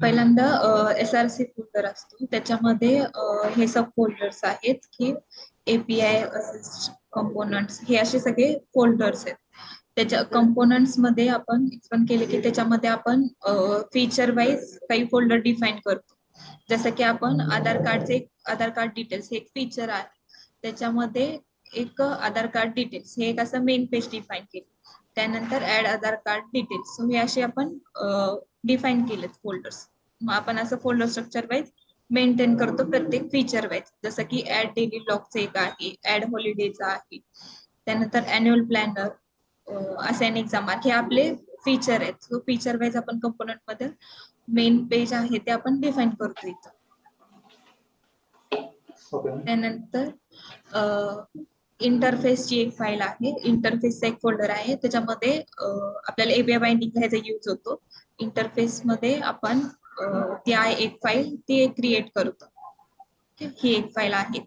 पहिल्यांदा SRC folder असतो, त्याच्यामध्ये हे सब फोल्डर्स आहेत की API असिस्ट कंपोनंट्स हे असे सगळे फोल्डर्स आहेत. त्याच्या कंपोनंट्स मध्ये आपण एक्सप्लेन केले की त्याच्यामध्ये आपण फीचर वाईज काही फोल्डर डिफाईन करतो. जसं की आपण आधार कार्ड डिटेल्स हे एक फीचर आहे, त्याच्यामध्ये एक आधार कार्ड डिटेल्स हे एक असं मेन पेज डिफाईन केलं. त्यानंतर ऍड आधार कार्ड डिटेल्स हे असे आपण डिफाईन केलेत फोल्डर्स. मग आपण असं फोल्डर स्ट्रक्चर वाईज मेंटेन करतो प्रत्येक फीचर वाईज. जसं की ऍड डेली लॉगचं एक आहे, ऍड हॉलिडेचा आहे, त्यानंतर अॅन्युअल प्लॅनर, असाइन एक्झाम हे आपले फीचर आहेत. सो फीचर वाईज आपण कंपोनंट मध्ये मेन पेज आहे ते आपण डिफाईन करतो इथं. त्यानंतर इंटरफेसची एक फाईल आहे, इंटरफेसचा एक फोल्डर आहे, त्याच्यामध्ये आपल्याला API बाइंडिंग ह्याचा यूज होतो. इंटरफेस मध्ये आपण ती आहे एक फाईल ती क्रिएट करतो. ही एक फाईल आहे.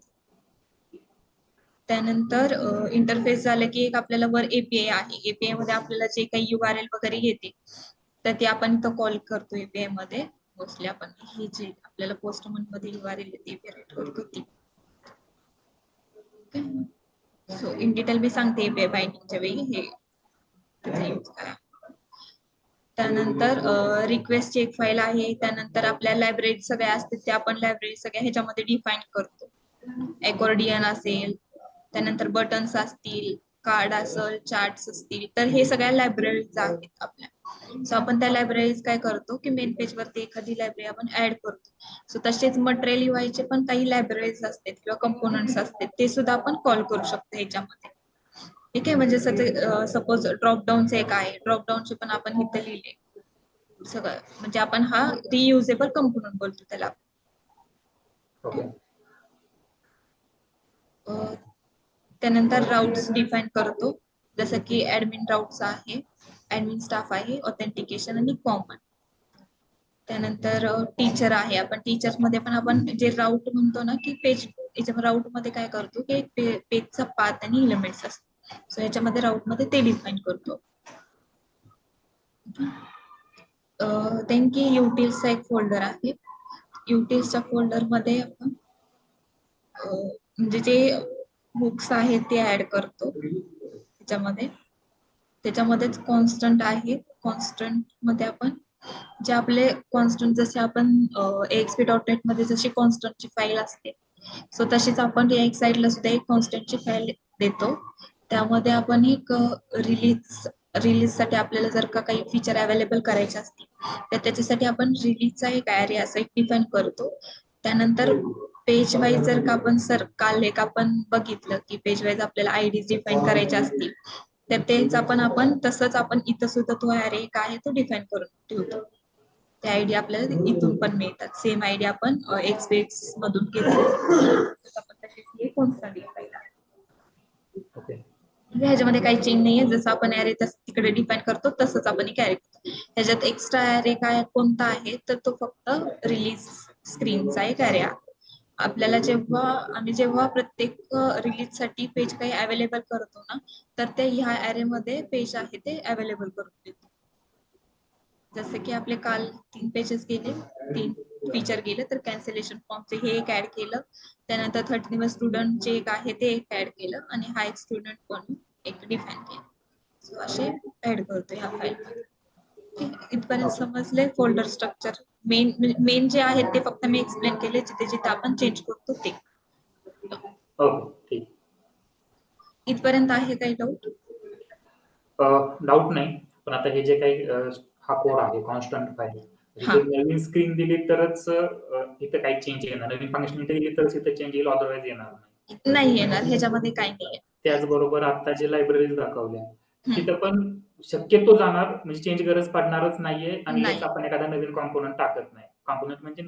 त्यानंतर इंटरफेस झालं की एक आपल्याला वर API आहे, API मध्ये आपल्याला जे काही URL वगैरे येते तर ते आपण इथं कॉल करतो API मध्ये. मोस्टली आपण ही जे आपल्याला पोस्टमन मध्ये URL येते राईट करतो ती. सो इन डिटेल मी सांगते API बाइंडिंगच्या वेळी हे त्याचा यूज करा. त्यानंतर रिक्वेस्टची एक फाईल आहे. त्यानंतर आपल्या लायब्ररी सगळ्या असतील त्या आपण लायब्ररी सगळ्या ह्याच्यामध्ये डिफाईन करतो. अकॉर्डियन असेल, त्यानंतर बटन्स असतील, कार्ड असेल, चार्ट्स असतील, तर हे सगळ्या लायब्ररीज आहेत आपल्या. सो आपण त्या लायब्ररीज काय करतो की मेन पेज वरती एखादी लायब्ररी आपण ऍड करतो. सो तसेच मटेरियल युआयचे पण काही लायब्ररीज असतात किंवा कंपोनंट्स असतात ते सुद्धा आपण कॉल करू शकतो ह्याच्यामध्ये. ठीक आहे, म्हणजे सपोज ड्रॉपडाऊनचे एक आहे, ड्रॉपडाऊनचे पण आपण इथे लिहिले सगळं, म्हणजे आपण हा रियुजेबल कंपोनंट बोलतो त्याला. त्यानंतर राउट्स डिफाईन करतो, जसं की ऍडमिन राउट्स आहे, ऍडमिन स्टाफ आहे, ऑथेंटिकेशन आणि कॉमन. त्यानंतर टीचर आहे, आपण टीचर्स मध्ये पण आपण जे राऊट म्हणतो ना की पेज, राऊट मध्ये काय करतो की पेजचा पाथ आणि एलिमेंट्स असतात. सो याच्यामध्ये राऊट मध्ये ते डिफाईन करतो. की युटिल्सचा एक फोल्डर आहे, युटिल्सच्या फोल्डर मध्ये आपण म्हणजे जे बुक्स आहेत ते ऍड करतो त्याच्यामध्येच कॉन्स्टंट आहे, कॉन्स्टंट मध्ये आपण जे आपले कॉन्स्टंट जसे आपण ASP.NET मध्ये जशी कॉन्स्टंटची फाईल असते, सो तशीच आपण या एक साईडला सुद्धा एक कॉन्स्टंटची फाईल देतो. त्यामध्ये आपण एक रिलीज साठी आपल्याला जर का काही फीचर अवेलेबल करायचे असतील तर त्याच्यासाठी आपण रिलीजचा एक ॲरे असं एक डिफाईन करतो. त्यानंतर पेज वाईज जर का आपण काल एक आपण बघितलं की पेज वाईज आपल्याला आयडी डिफाईन करायचे असतील तर तेच आपण तसंच आपण इथं सुद्धा तो ॲरे काय आहे तो डिफाईन करून ठेवतो. त्या आयडी आपल्याला इथून पण मिळतात. सेम आयडी आपण एक्सपेक्स मधून घेतो. ह्याच्यामध्ये काही चेंज नाहीये, जसं आपण ॲरे तिकडे डिफाईन करतो तसंच आपण एक ॲरे करतो. ह्याच्यात एक्स्ट्रा ॲरे काय कोणता आहे तर तो फक्त रिलीज स्क्रीनचा एक ॲरे आहे. आपल्याला जेव्हा प्रत्येक रिलीज साठी पेज काही अवेलेबल करतो ना तर ते ह्या ॲरे मध्ये पेज आहे ते अवेलेबल करून देतो. जसं की आपले काल 3 पेजेस गेले, 3 फीचर गेले, तर कॅन्सलेशन फॉर्मचे हे एक ऍड केलं. त्यानंतर 30 स्टुडंटचे एक आहे ते एक ऍड केलं आणि हा एक स्टुडंट म्हणून एक डिफाईन केलं. सो असे ऍड करतो ह्या फाईलमध्ये. इथपर्यंत समजले फोल्डर स्ट्रक्चर. मेन जे आहेत ते फक्त मी एक्सप्लेन केले, जिथे जिथे आपण चेंज करतो ते. ओके, ठीक. इथपर्यंत आहे काही डाऊट? डाऊट नाही, पण आता हे जे काही हा कोड आहे कॉन्स्टंट फाईल, इथे नवीन स्क्रीन दिली तरच इथे काही चेंज येणार, नवीन फंक्शनॅलिटी दिली तरच इथे चेंज येईल, अदरवाईज येणार नाही येणार, ह्याच्यामध्ये काही नाही. त्याचबरोबर आता जे लायब्ररीज दाखवल्या तिथं पण शक्यतो जाणार, म्हणजे चेंज गरज पडणारच नाहीये अनलेस आपण एखादा नवीन कॉम्पोनंट टाकत नाही. कॉम्पोनंट म्हणजे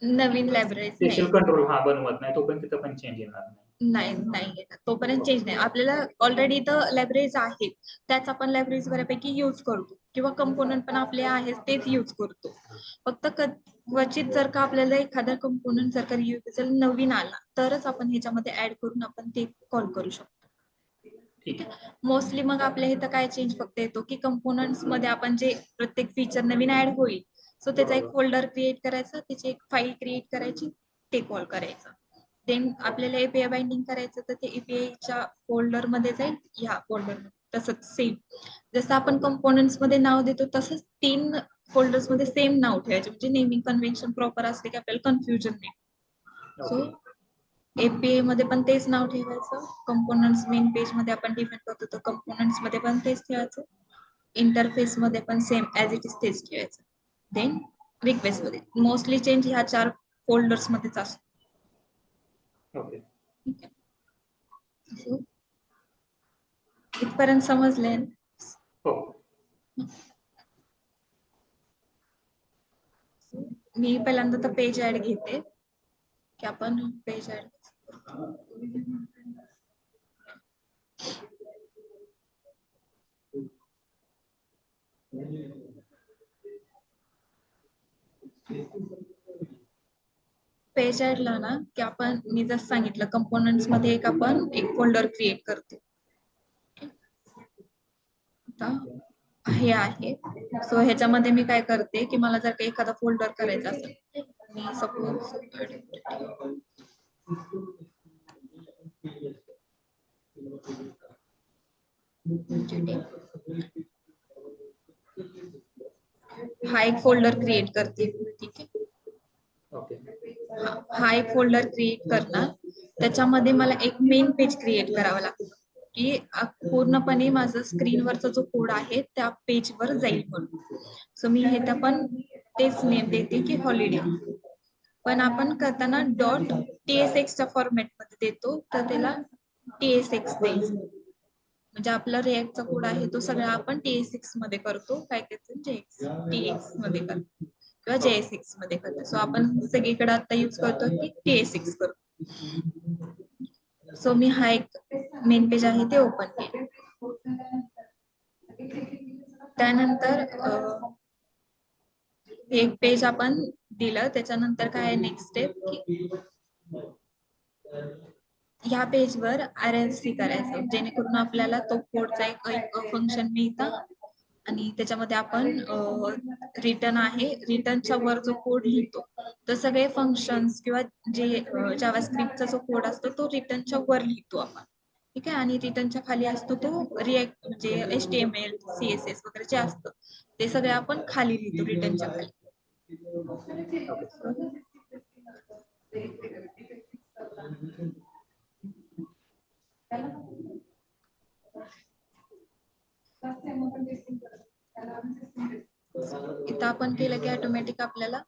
नवीन लायब्ररी स्पेशल कंट्रोल बनवत नाही, तोपर्यंत तिथं पण चेंज येणार नाही, तोपर्यंत चेंज नाही. आपल्याला ऑलरेडी इथं लायब्ररीज आहेत, त्याच आपण लायब्ररीज बऱ्यापैकी युज करतो किंवा कंपोनंट पण आपले आहेत तेच युज करतो. फक्त क्वचित जर का आपल्याला एखादा कंपोनंट जर का रियुजेबल नवीन आला तरच आपण ह्याच्यामध्ये ऍड करून आपण ते कॉल करू शकतो. ठीक आहे. मोस्टली मग आपल्या इथं काय चेंज फक्त येतो की कंपोनंट्स मध्ये आपण जे प्रत्येक फीचर नवीन ऍड होईल सो त्याचा एक बरोबर. फोल्डर क्रिएट करायचा, त्याची एक फाईल क्रिएट करायची, ते कॉल करायचं. देन आपल्याला एपीआय बाइंडिंग करायचं तर ते एपीआयच्या फोल्डर मध्ये जाईल, ह्या फोल्डर तसंच सेम जसं आपण कंपोनेंट्स मध्ये नाव देतो तसंच 3 फोल्डर्स मध्ये सेम नाव ठेवायचे, म्हणजे नेमिंग कन्व्हेन्शन प्रॉपर असले की आपल्याला कन्फ्युजन नाही. सो एपीआय मध्ये पण तेच नाव ठेवायचं, कंपोनेंट्स मेन पेज मध्ये आपण डिफाइन करतो तर कंपोनेंट्स मध्ये पण तेच ठेवायचं, इंटरफेस मध्ये पण सेम ऍज इट इज तेच ठेवायचं. देन रिक्वेस्ट मध्ये मोस्टली चेंज ह्या 4 फोल्डर्स मध्येच असतो. ओके. ठीक आहे. इथपर्यंत समजले? हो. मी पहिल्यांदा तर पेज ऍड घेते की आपण पेज ऍड पेज ऍडला ना की आपण मी जसं सांगितलं कंपोनेंट्स मध्ये आपण एक फोल्डर क्रिएट करतो. आता हे आहे. सो ह्याच्यामध्ये मी काय करते की मला जर का एखादा फोल्डर करायचा असेल, मी सपोज हा एक फोल्डर क्रिएट करते. ठीक आहे. ओके. हा एक फोल्डर क्रिएट करणार, त्याच्यामध्ये मला एक मेन पेज क्रिएट करावं लागतं की पूर्णपणे माझं स्क्रीनवरचा जो कोड आहे त्या पेजवर जाईल म्हणून. सो मी हे पण तेच नेम देते की हॉलिडे, पण आपण करताना डॉट टीएसएक्सच्या फॉर्मॅट मध्ये देतो तर त्याला टीएसएक्स द्यायचं, म्हणजे आपला रिएक्टचा कोड आहे तो सगळा आपण टीएसएक्स मध्ये करतो, पॅकेज टीएक्स मध्ये करतो किंवा जेएसएक्स मध्ये करतो. सो आपण सगळीकडे आता यूज करतो की टीएसएक्स करतो. सो मी हा एक मेन पेज आहे ते ओपन केले. त्यानंतर एक पेज आपण दिलं, त्याच्यानंतर काय आहे नेक्स्ट स्टेप, ह्या पेजवर आरएलसी करायचं जेणेकरून आपल्याला तो कोडचा एक फंक्शन मिळतं आणि त्याच्यामध्ये आपण रिटर्न आहे, रिटर्नच्या वर जो कोड लिहितो तर सगळे फंक्शन्स किंवा जे जावास्क्रिप्टचा जो कोड असतो तो रिटर्नच्या वर लिहितो आपण. ठीक आहे. आणि रिटर्नच्या खाली असतो तो रिएक्ट म्हणजे HTML CSS वगैरे जे असतं ते सगळे आपण खाली लिहितो रिटर्नच्या खाली. इथं आपण केलं की ऑटोमॅटिक आपल्याला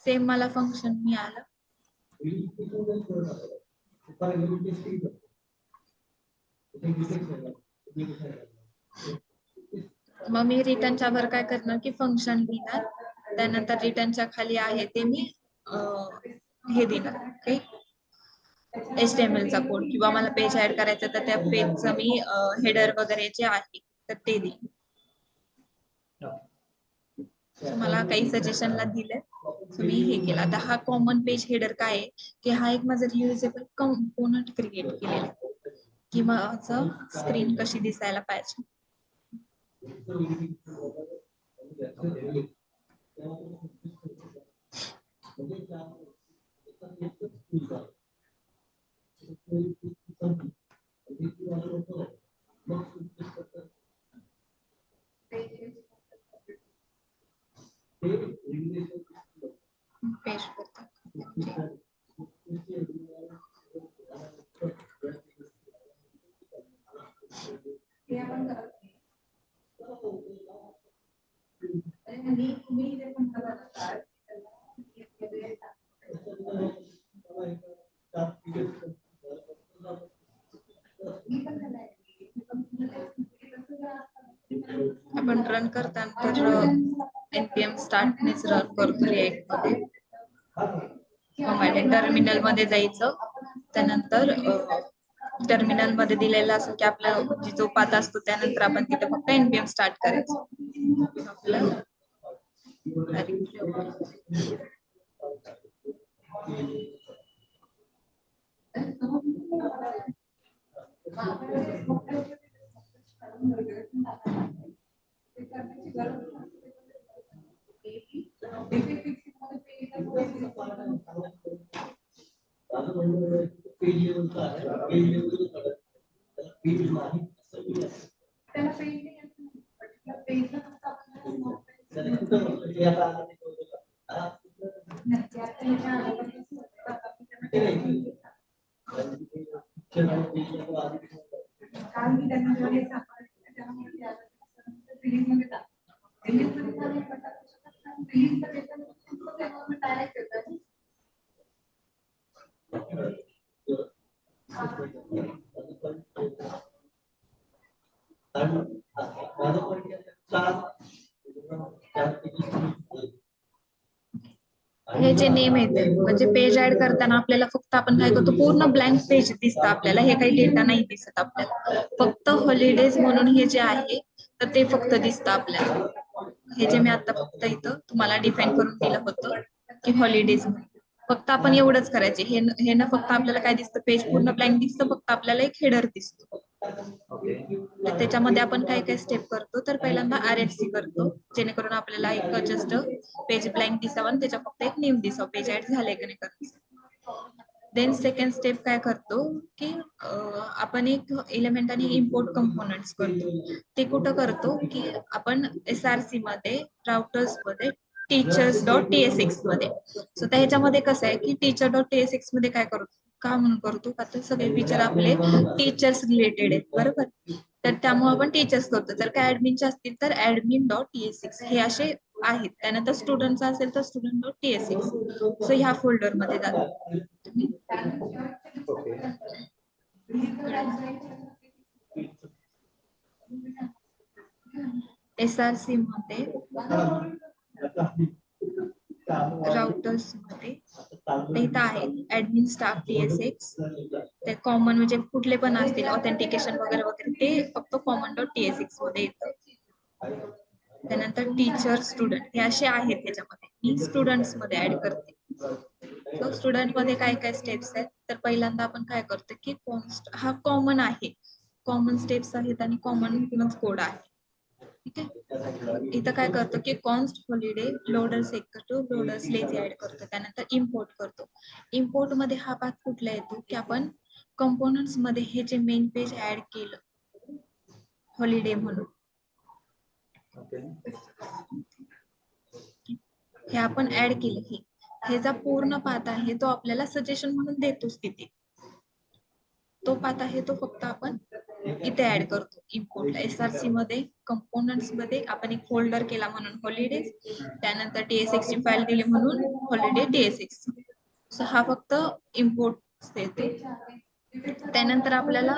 सेम मला फंक्शन मिळालं. मग मी रिटर्नच्या वर काय करणार की फंक्शन लिहिणार, त्यानंतर रिटर्नच्या खाली आहे ते मी हे देणार ओके HTML चा कोड, किंवा मला पेज ऍड करायचं तर त्या पेजचं मी हेडर वगैरे जे आहे तर ते देईन. मला काही सजेशनला दिले सो मी हे केलं. आता हा कॉमन पेज हेडर काय आहे की हा एक माझा रियुजेबल कंपोनंट क्रिएट केलेला की माझं स्क्रीन कशी दिसायला पाहिजे. पेज आपण रन करताना तर npm स्टार्टनेच रन करतो रिएक्ट मध्ये. टर्मिनल मध्ये जायचं, त्यानंतर टर्मिनल मध्ये दिलेला असं की आपला जो पाथ असतो त्यानंतर आपण तिथे फक्त npm स्टार्ट करायचं. हे जे नेम येते म्हणजे पेज ऍड करताना आपल्याला फक्त आपण काय करतो पूर्ण ब्लँक पेज दिसतं आपल्याला, हे काही डेटा नाही दिसत आपल्याला. फक्त हॉलिडेज म्हणून हे जे आहे तर ते फक्त दिसतं आपल्याला. हे जे मी आता फक्त इथं तुम्हाला डिफाईन करून दिलं होतं की हॉलिडेज, फक्त आपण एवढंच करायचे. हे ना फक्त आपल्याला काय दिसतं, पेज पूर्ण ब्लँक दिसतं, फक्त आपल्याला एक हेडर दिसतो. तर त्याच्यामध्ये आपण काय काय स्टेप करतो, तर पहिल्यांदा RFC करतो जेणेकरून आपल्याला एक जस्ट पेज ब्लँक दिसावं आणि त्याच्या फक्त एक नेम दिसावं, पेज ऍड झालंय का नाही करायचं. देन सेकंड स्टेप काय करतो की आपण एक एलिमेंट आणि इम्पोर्ट कंपोनंट्स करतो. ते कुठं करतो की आपण SRC मध्ये, राउटर्स मध्ये, teachers.tsx मध्ये. सो त्याच्यामध्ये कसं आहे की teacher.tsx मध्ये काय करतो, का म्हणून करतो, आता सगळे फीचर आपले टीचर्स रिलेटेड आहेत बरोबर, तर त्यामुळे आपण टीचर्स करतो. जर काय ऍडमिनचे असतील तर admin.tsx हे असे आहेत. त्यानंतर स्टुडंटचा असेल तर student.tsx. सो ह्या फोल्डर मध्ये जातो. SRC मध्ये, राउटर्स मध्ये इथं आहे ऍडमिन स्टाफ TSX. ते कॉमन म्हणजे कुठले पण असतील ऑथेंटिकेशन वगैरे वगैरे ते फक्त common.tsx मध्ये येतं. त्यानंतर टीचर, स्टुडंट हे असे आहेत त्याच्यामध्ये. मी स्टुडंट्स मध्ये ऍड करते. सो स्टुडंट मध्ये काय काय स्टेप्स आहेत, तर पहिल्यांदा आपण काय करतो की कॉन्स्ट हा कॉमन आहे, कॉमन स्टेप्स आहेत आणि कॉमन कोड आहे. ठीक आहे. इथं काय करतो की कॉन्स्ट हॉलिडे लोडर सेट करतो, लोडर्स लेझी ऍड करतो, त्यानंतर इम्पोर्ट करतो. इम्पोर्ट मध्ये हा पाथ कुठला येतो की आपण कंपोनंट्स मध्ये हे जे मेन पेज ऍड केलं हॉलिडे म्हणून, हे आपण ऍड केलं, ह्याचा पूर्ण पाथ आहे तो आपल्याला सजेशन म्हणून देतोच तिथे. तो पाथ आहे तो फक्त आपण इथे ऍड करतो इम्पोर्टला. SRC मध्ये कंपोनंट्स मध्ये आपण एक फोल्डर केला म्हणून हॉलिडेज, त्यानंतर TSX ची फाईल दिली म्हणून हॉलिडे TSX. सो हा फक्त इम्पोर्ट देतो. त्यानंतर आपल्याला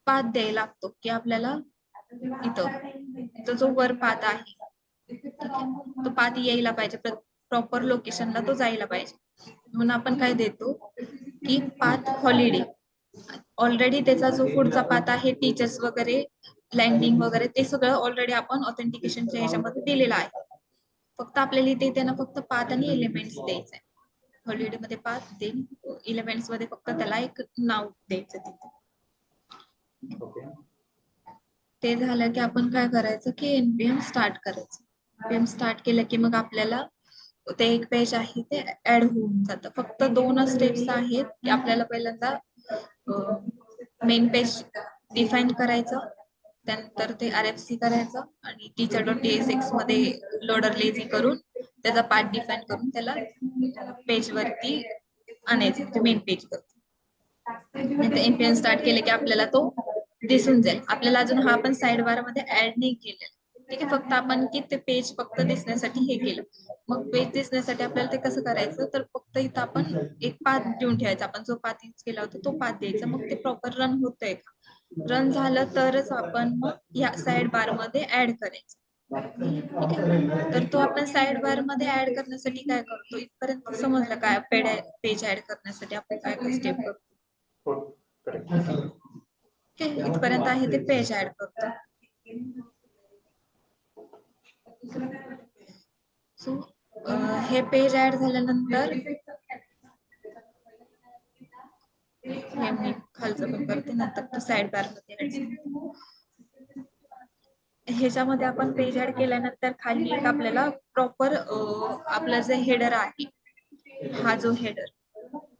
पाथ द्यायला लागतो की आपल्याला इथं जो वर पाथ आहे तो पाथ यायला पाहिजे, प्रॉपर लोकेशनला तो जायला पाहिजे. म्हणून आपण काय देतो की पाथ हॉलिडे, ऑलरेडी त्याचा जो पुढचा पाथ आहे टीचर्स वगैरे, लँडिंग वगैरे ते सगळं ऑलरेडी आपण ऑथेंटिकेशनच्या ह्याच्यामध्ये दिलेलं आहे. फक्त आपल्याला इथे त्यांना फक्त पाथ आणि एलिमेंट्स द्यायचे. हॉलिडे मध्ये पाथ देन एलिमेंट्स मध्ये फक्त त्याला एक नाव द्यायचं तिथे. ते झालं की आपण काय करायचं की npm स्टार्ट करायचं. npm स्टार्ट केलं की मग आपल्याला ते एक पेज आहे ते ऍड होऊन जातं. फक्त 2 स्टेप्स आहेत की आपल्याला पहिल्यांदा मेन पेज डिफाईन करायचं, त्यानंतर ते RFC करायचं आणि teacher.tsx मध्ये लोडर लेझी करून त्याचा पाथ डिफाईन करून त्याला पेज वरती आणायचं, मेन पेज वरती. npm स्टार्ट केले की आपल्याला तो दिसून जाईल. आपल्याला अजून हा आपण साइड बार मध्ये ऍड नाही केलेला. ठीक आहे, फक्त आपण की ते पेज फक्त दिसण्यासाठी हे केलं. मग पेज दिसण्यासाठी आपल्याला ते कसं करायचं, तर फक्त इथं आपण एक पाथ देऊन ठेवायचा. आपण जो पाथ यूज केला होता तो पाथ द्यायचा. मग ते प्रॉपर रन होतंय का, रन झालं तरच आपण मग या साइड बार मध्ये ऍड करायचं. ठीक आहे, तर तो आपण साइड बार मध्ये ऍड करण्यासाठी काय करतो, इथपर्यंत समजलं काय पेज ऍड करण्यासाठी आपण काय काय स्टेप करतो. इथपर्यंत आहे ते पेज ऍड करतो. सो हे पेज ऍड झाल्यानंतर हे मी खालचं पण करते, नंतर साइड बार मध्ये ह्याच्यामध्ये आपण पेज ऍड केल्यानंतर खाली एक आपल्याला प्रॉपर आपलं जे हेडर आहे, हा जो हेडर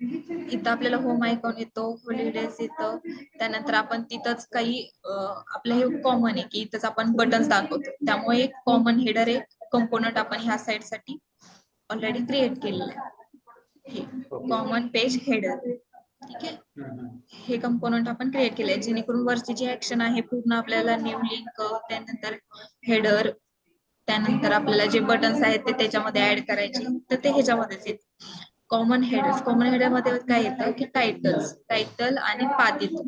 इथं आपल्याला होम आयकॉन येतो, हॉलिडेज येतं, त्यानंतर आपण तिथंच काही आपलं हे कॉमन आहे की इथंच आपण बटन्स दाखवतो, त्यामुळे एक कॉमन हेडर एक कंपोनंट आपण ह्या साईड साठी ऑलरेडी क्रिएट केलेलं आहे, कॉमन पेज हेडर. ठीक आहे, हे कंपोनंट आपण क्रिएट केलंय जेणेकरून वरची जी ऍक्शन आहे पूर्ण आपल्याला न्यू लिंक, त्यानंतर हेडर, त्यानंतर आपल्याला जे बटन्स आहेत ते त्याच्यामध्ये ऍड करायचे, तर ते ह्याच्यामध्येच येते. कॉमन हेडर मध्ये काय येतं की टायटल आणि पाथ येतो.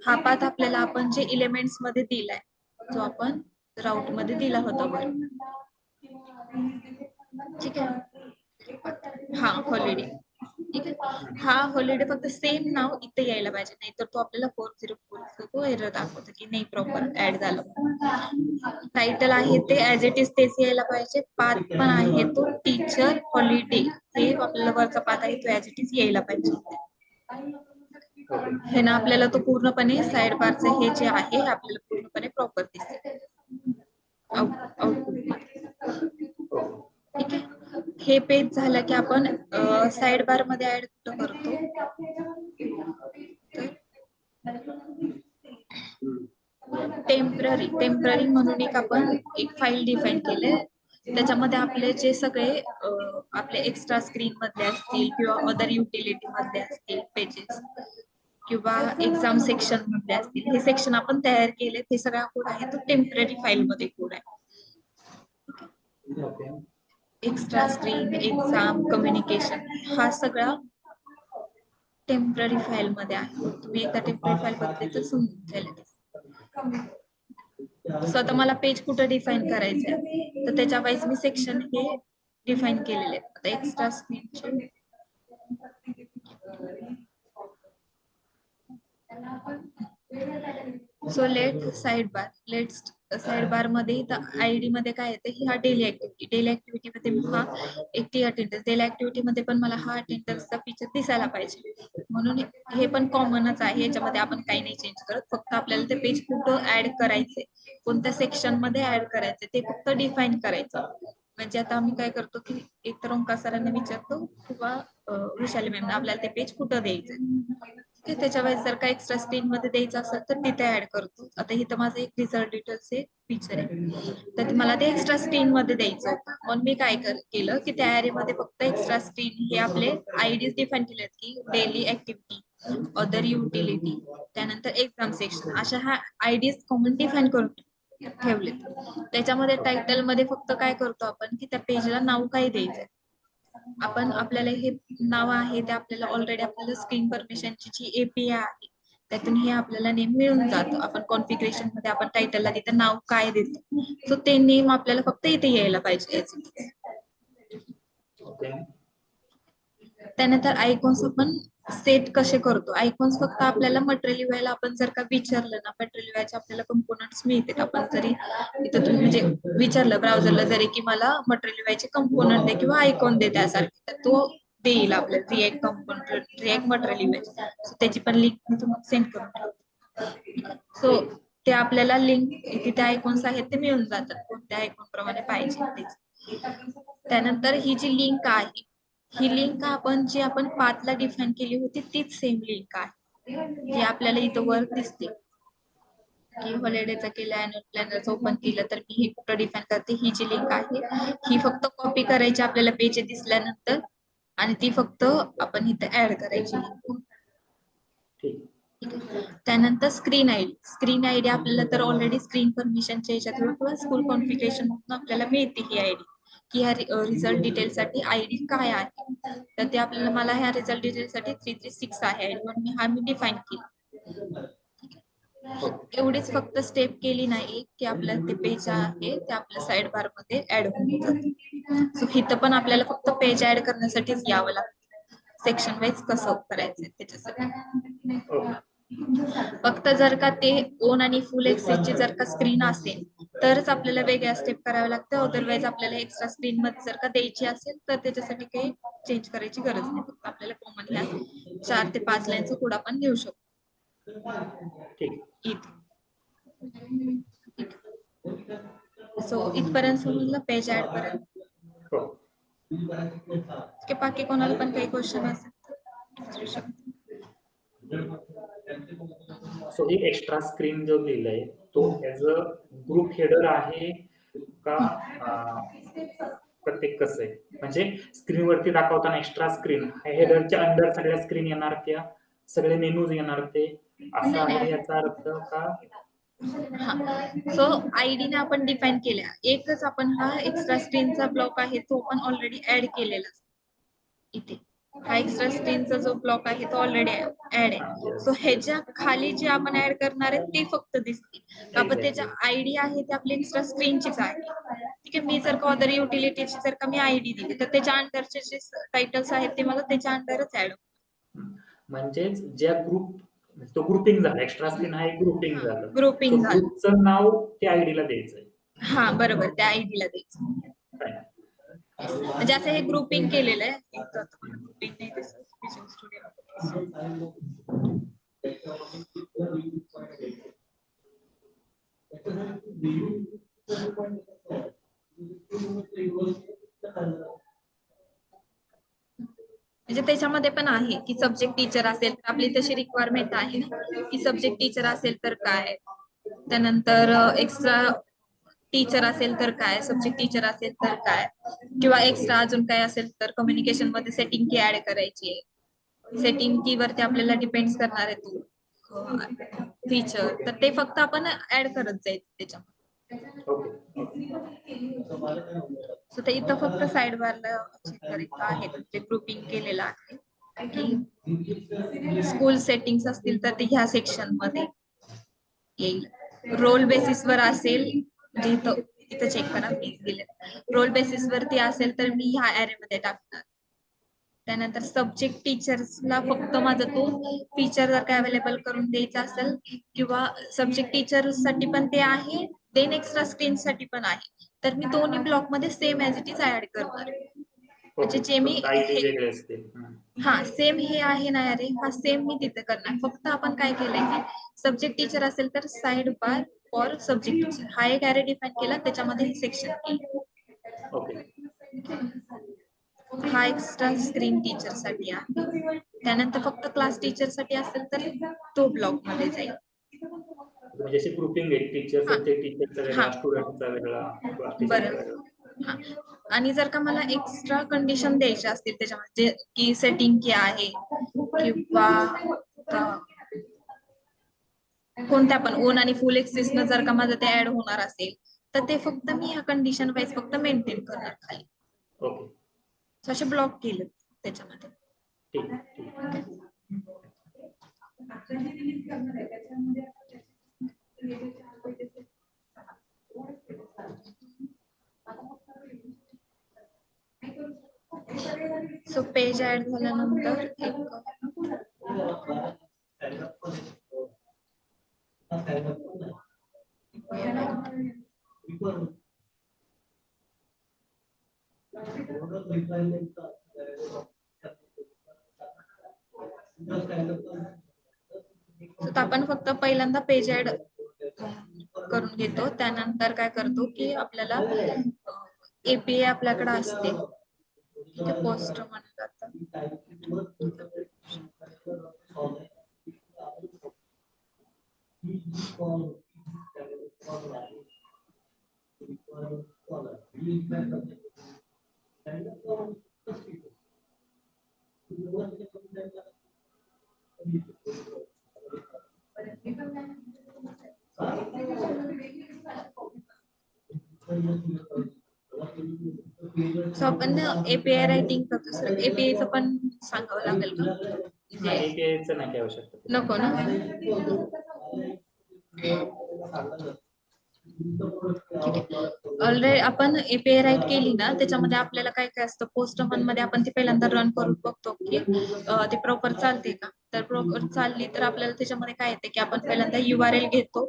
हा पाथ आपल्याला आपण जे एलिमेंट्स मध्ये दिलाय, जो आपण राऊट मध्ये दिला होता वर. ठीक आहे, हा हॉलिडे. ठीक आहे, हा हॉलिडे फक्त सेम नाव इथे यायला पाहिजे, नाही तर तो आपल्याला 4044 तो एरर दाखवतो की नाही प्रॉपर ऍड झालं. टायटल आहे ते ऍज इट इज तेच यायला पाहिजे. पाथ पण आहे तो टीचर हॉलिडे, हे आपल्याला वरचा पाथ आहे तो ऍज इट इज यायला पाहिजे. हे ना आपल्याला तो पूर्णपणे साइड बारचे हे जे आहे हे आपल्याला पूर्णपणे प्रॉपर दिसेल आउटपुट मध्ये. ठीक आहे, हे पेज झालं की आपण साइड बार मध्ये ऍड करतो. टेम्पररी म्हणून एक आपण एक फाईल डिफाईन केले, त्याच्यामध्ये आपले जे सगळे आपले एक्स्ट्रा स्क्रीन मधले असतील किंवा अदर युटिलिटी मधले असतील पेजेस किंवा एक्झाम सेक्शन मधले असतील, हे सेक्शन आपण तयार केले. ते सगळा कोड आहे तो टेम्पररी फाईल मध्ये कोड आहे. एक्स्ट्रा स्क्रीन, एक्झाम, कम्युनिकेशन हा सगळा टेम्पररी फाईल मध्ये आहे. तुम्ही एकदा टेम्पररी फाईल बघितली तर समजून जाईल. सो आता मला पेज कुठं डिफाईन करायचंय, तर त्याच्या वाईज मी सेक्शन हे डिफाईन केलेले आहेत. आता एक्स्ट्रा स्क्रीनचे सो लेट साइड बार मध्ये आयडी मध्ये काय येते, हा डेली ऍक्टिव्हिटी मध्ये हा एकटी अटेंडन्स, डेली ऍक्टिव्हिटी मध्ये पण मला हा अटेंडन्सचा फीचर दिसायला पाहिजे, म्हणून हे पण कॉमनच आहे. याच्यामध्ये आपण काही नाही चेंज करत, फक्त आपल्याला ते पेज कुठं ऍड करायचे, कोणत्या सेक्शन मध्ये ऍड करायचे ते फक्त डिफाईन करायचं. म्हणजे आता आम्ही काय करतो की एकतर ओंकार सरांना विचारतो किंवा वैशाली मॅम आपल्याला ते पेज कुठं द्यायचं, त्याच्या वेळेस जर का एक्स्ट्रा स्क्रीन मध्ये द्यायचं असेल तर तिथे ऍड करतो. आता इथं माझं एक रिझल्ट डिटेल्स हे फीचर आहे, तर मला ते एक्स्ट्रा स्क्रीन मध्ये द्यायचं होतं. म्हणून मी काय केलं की त्या ऍरे मध्ये फक्त एक्स्ट्रा स्क्रीन हे आपले आयडीज डिफाईन केले की डेली ऍक्टिव्हिटी, अदर युटिलिटी, त्यानंतर एक्झाम सेक्शन, अशा हा आयडीज कॉमन डिफाईन करून ठेवले. त्याच्यामध्ये टायटल मध्ये फक्त काय करतो आपण की त्या पेजला नाव काय द्यायचंय, आपण आपल्याला हे नाव आहे ते आपल्याला ऑलरेडी आपल्याला स्क्रीन परमिशनची जी एपीआय आहे त्यातून हे आपल्याला नेम मिळून जातं. आपण कॉन्फिगरेशन मध्ये आपण टायटलला तिथं नाव काय देतो, सो ते नेम आपल्याला फक्त इथे यायला पाहिजे. त्यानंतर आयकॉन्स आपण सेट कसे करतो, आयकॉन्स फक्त आपल्याला मटेरियल लिहायला आपण जर का विचारलं ना, मटेरियल लिहायचे आपल्याला कंपोनंट्स मिळते. आपण जरी इथं तुम्ही म्हणजे विचारलं ब्राउझरला जरी की मला मटेरियल लिहायचे कंपोनंट दे किंवा आयकॉन दे त्यासारखे, तर तो देईल आपल्याला रिएक्ट कंपोनंट, रिएक्ट मटेरियल लिहायचे, त्याची पण लिंक मी तुम्हाला सेंड करून ठेवते. सो ते आपल्याला लिंक तिथे आयकॉन्स आहेत ते मिळून जातात, कोणत्या आयकॉन प्रमाणे पाहिजे तेच. त्यानंतर ही जी लिंक आहे, ही लिंक आपण जी आपण पाथला डिफाईन केली होती तीच सेम लिंक आहे, जी आपल्याला इथं वर दिसते की हॉलिडेचा केलं, अॅन्युअल प्लॅनरचं ओपन केलं तर मी हे कुठं डिफाईन करते. ही जी लिंक आहे ही फक्त कॉपी करायची आपल्याला पेज दिसल्यानंतर आणि ती फक्त आपण इथं ऍड करायची. त्यानंतर स्क्रीन आयडी आपल्याला तर ऑलरेडी स्क्रीन परमिशनच्या याच्यात किंवा स्कूल कॉन्फिगरेशन मधून आपल्याला मिळते ही आयडी की ह्या रिझल्ट डिटेल साठी आयडी काय आहे, तर ते आपल्याला मला ह्या रिझल्ट डिटेल साठी 336 आहे आयडी, म्हणून मी डिफाईन केली. एवढीच फक्त स्टेप केली नाही की आपल्याला ते पेज आहे ते आपल्या साइड बार मध्ये ऍड होऊन जाते. सो इथं पण आपल्याला फक्त पेज ऍड करण्यासाठीच यावं लागतं, सेक्शन वाईज कसं करायचं त्याच्यासाठी. फक्त जर का ते ओन आणि फुल एक्सेसची जर का स्क्रीन असेल तरच आपल्याला वेगळ्या स्टेप कराव्या लागतं, अदरवाईज आपल्याला एक्स्ट्रा स्क्रीन मध्ये जर का द्यायची असेल तर त्याच्यासाठी काही चेंज करायची गरज नाही. फक्त आपल्याला कॉमन ह्या 4 ते 5 लाईनचा कोड आपण देऊ शकतो. सो इथपर्यंत समजलं पेज ऍड पर्यंत. बाकी कोणाला पण काही क्वेश्चन असेल असू शकते. सो ही एक्स्ट्रा स्क्रीन जो लिहिलंय तो ऍज अ ग्रुप हेडर आहे का प्रत्येक कसं आहे म्हणजे स्क्रीनवरती दाखवताना एक्स्ट्रा स्क्रीन हेडरच्या अंडर सगळ्या स्क्रीन येणार त्या सगळे मेनूज येणार ते असं आहे याचा अर्थ का? सो आयडीने आपण डिफाईन केल्या एकच आपण हा एक्स्ट्रा स्क्रीनचा ब्लॉक आहे तो पण ऑलरेडी ऍड केलेला इथे. हा एक्स्ट्रा स्क्रीनचा जो ब्लॉक आहे तो ऑलरेडी ऍड आहे. सो ह्याच्या खाली जे आपण ऍड करणार आहे ते फक्त दिसतील. आपण त्याच्या आयडी आहे ते आपली एक्स्ट्रा स्क्रीनचीच आहे. ठीक आहे. मी जर का अदर युटिलिटीची जर का मी आयडी दिली तर त्याच्या अंडरचे जे टायटल्स आहेत ते मला त्याच्या अंडरच ऍड. म्हणजेच ज्या ग्रुप तो ग्रुपिंग झाला एक्स्ट्रा स्क्रीन हा एक ग्रुपिंग झालं. ग्रुपिंग झालं. ग्रुपचं नाव त्या आयडीला द्यायचंय. हा बरोबर त्या आयडीला द्यायचं. म्हणजे असं हे ग्रुपिंग केलेलं आहे. ग्रुपिंग नाही दिसत विजुअल स्टुडिओ. म्हणजे त्याच्यामध्ये पण आहे की सब्जेक्ट टीचर असेल तर आपली तशी रिक्वायरमेंट आहे ना की सब्जेक्ट टीचर असेल तर काय, त्यानंतर एक्स्ट्रा टीचर असेल तर काय, सब्जेक्ट टीचर असेल तर काय, किंवा एक्स्ट्रा अजून काय असेल तर कम्युनिकेशन मध्ये सेटिंग की ऍड करायची आहे. सेटिंग की वरती आपल्याला डिपेंड करणार आहे तो फीचर, तर ते फक्त आपण ऍड करत जायचं त्याच्यामध्ये. सो ते इथं फक्त साइड बारला चेक करायचं आहे म्हणजे ग्रुपिंग केलेलं आहे की स्कूल सेटिंग्स असतील तर ते ह्या सेक्शन मध्ये येईल. रोल बेसिस वर असेल म्हणजे इथं चेक करा मी दिले. रोल बेसिस वरती असेल तर मी ह्या ऍरे मध्ये टाकणार. त्यानंतर सब्जेक्ट टीचर्सला फक्त माझा तो फीचर जर काय अवेलेबल करून द्यायचा असेल किंवा सब्जेक्ट टीचर साठी पण ते आहे देन एक्स्ट्रा स्क्रीन साठी पण आहे तर मी दोन्ही ब्लॉक मध्ये same as it is add करणार. म्हणजे जे मी हा सेम हे आहे ना अरे हा सेम मी तिथे करणार. फक्त आपण काय केलंय की सब्जेक्ट टीचर असेल तर side bar for subject teacher हा एक ऍरे डिफाईन केला त्याच्यामध्ये सेक्शन केलं. हा एक्स्ट्रा स्क्रीन टीचर साठी आहे. त्यानंतर फक्त क्लास टीचर साठी असेल तर तो ब्लॉक मध्ये जाईल. म्हणजे ग्रुपिंग आहे टीचर सब्जेक्ट टीचरचा वेगळा स्टुडंटचा वेगळा क्लास टीचरचा वेगळा. आणि जर का मला एक्स्ट्रा कंडिशन द्यायचे असतील त्याच्यामध्ये की सेटिंग की आहे किंवा कोणत्या पण ओन आणि फुल एक्सेस न जर का माझं ते ऍड होणार असेल तर ते फक्त मी ह्या कंडिशन वाईज फक्त मेंटेन करणार खाली. ओके. असे ब्लॉक केले त्याच्यामध्ये. सो पेज ऍड झाल्यानंतर आपण फक्त पहिल्यांदा पेज ऍड करून घेतो. त्यानंतर काय करतो की आपल्याला एपीआय आपल्याकडे असते पोस्ट म्हणलं जातं. सो आपण एपीआय रायटिंग करतो सर एपीआयचं पण सांगावं लागेल का? एपीआयचं नाही आवश्यकता नको ना. ऑलरेडी आपण एपीआय राईट केली ना त्याच्यामध्ये आपल्याला काय काय असतं पोस्टमन मध्ये आपण ती पहिल्यांदा रन करून बघतो की ती प्रॉपर चालते का. तर प्रॉपर चालली तर आपल्याला त्याच्यामध्ये काय येते की आपण पहिल्यांदा URL घेतो